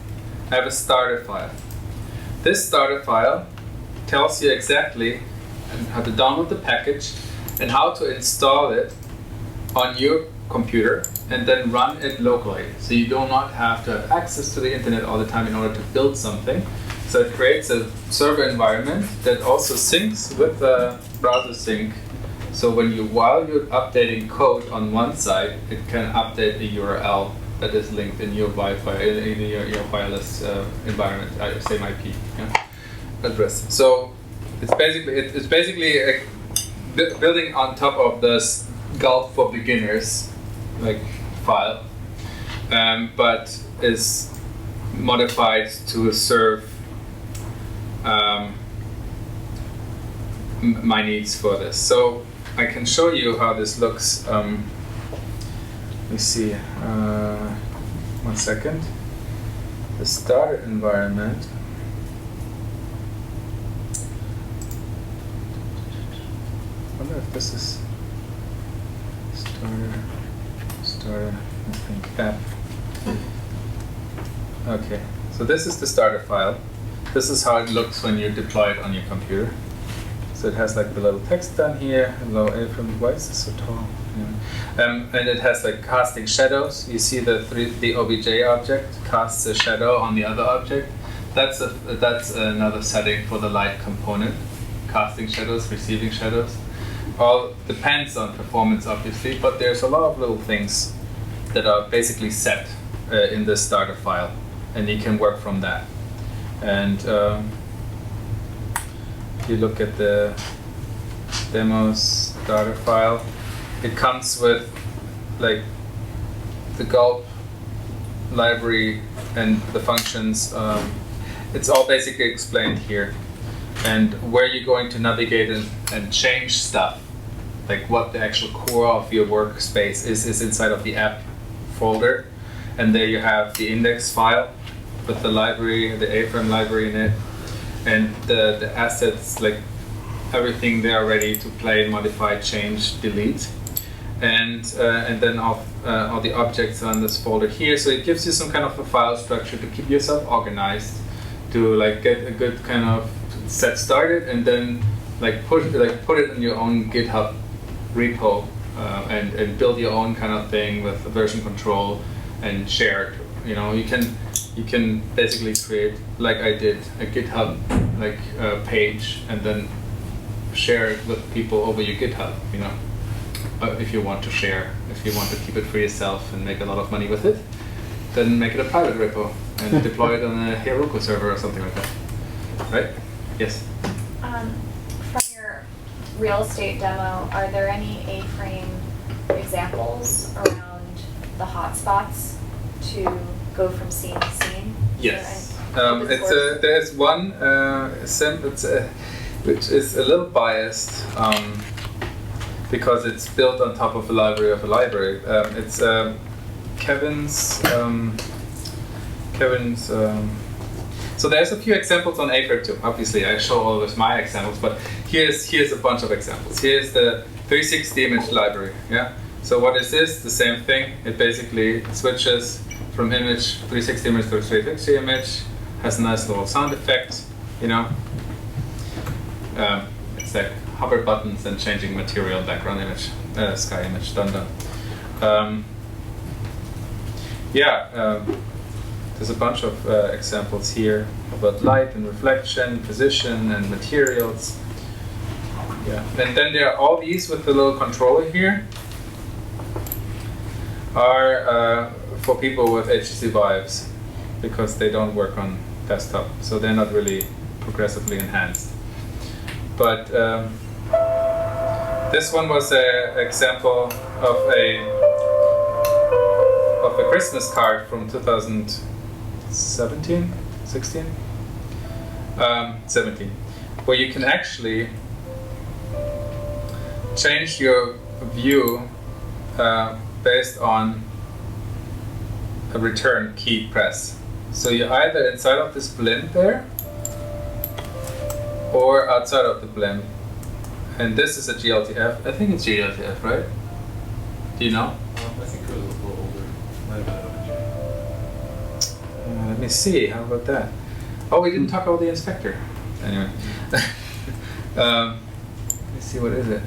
I have a starter file. This starter file tells you exactly how to download the package and how to install it on your computer and then run it locally. So you do not have to have access to the internet all the time in order to build something. So it creates a server environment that also syncs with the browser sync. So while you're updating code on one side, it can update the URL that is linked in your Wi-Fi, in your wireless environment, same IP address. So it's basically building on top of this Gulp for Beginners like file, but is modified to serve my needs for this. So I can show you how this looks. Let me see. 1 second. The starter environment. I wonder if this is starter. I think app. Okay. So this is the starter file. This is how it looks when you deploy it on your computer. So it has like the little text down here. Hello, Abram. Why is this so tall? Yeah. And it has like casting shadows. You see the OBJ object casts a shadow on the other object. That's another setting for the light component. Casting shadows, receiving shadows. All depends on performance, obviously, but there's a lot of little things that are basically set in the starter file, and you can work from that. And if you look at the demos starter file, it comes with like the Gulp library and the functions. It's all basically explained here, and where you're going to navigate and change stuff, like what the actual core of your workspace is inside of the app folder, and there you have the index file with the library, the A-frame library in it, and the assets, like everything there ready to play, modify, change, delete, and then all the objects are in this folder here. So it gives you some kind of a file structure to keep yourself organized, to like get a good kind of set started, and then like put it in your own GitHub repo and build your own kind of thing with version control and share it. You know, you can basically create, like I did, a GitHub like page and then share it with people over your GitHub. You know, if you want to share, if you want to keep it for yourself and make a lot of money with it, then make it a private repo and deploy it on a Heroku server or something like that. Right? Yes. From your real estate demo, are there any A-frame examples around the hotspots to go from scene to scene? Yes. There's one which is a little biased because it's built on top of a library of a library. It's Kevin's. So there's a few examples on A-frame too. Obviously, I show always my examples, but here's a bunch of examples. Here's the 360 image library. Yeah. So what is this? The same thing. It basically switches from image 360 image to 360 image. Has a nice little sound effect. You know. It's like hover buttons and changing material, background image, sky image, done. There's a bunch of examples here about light and reflection, position and materials. Yeah, and then there are all these with the little controller here are for people with HTC Vives because they don't work on desktop, so they're not really progressively enhanced. But this one was an example of a Christmas card from 2017, 16, 17, where you can actually change your view based on a return key press. So you're either inside of this blimp there or outside of the blimp. And this is a GLTF. I think it's GLTF, right? Do you know? I think it was a little older. Might have been OpenJ. Let me see. How about that? Oh, we didn't talk about the inspector. Anyway. Let's see, what is it?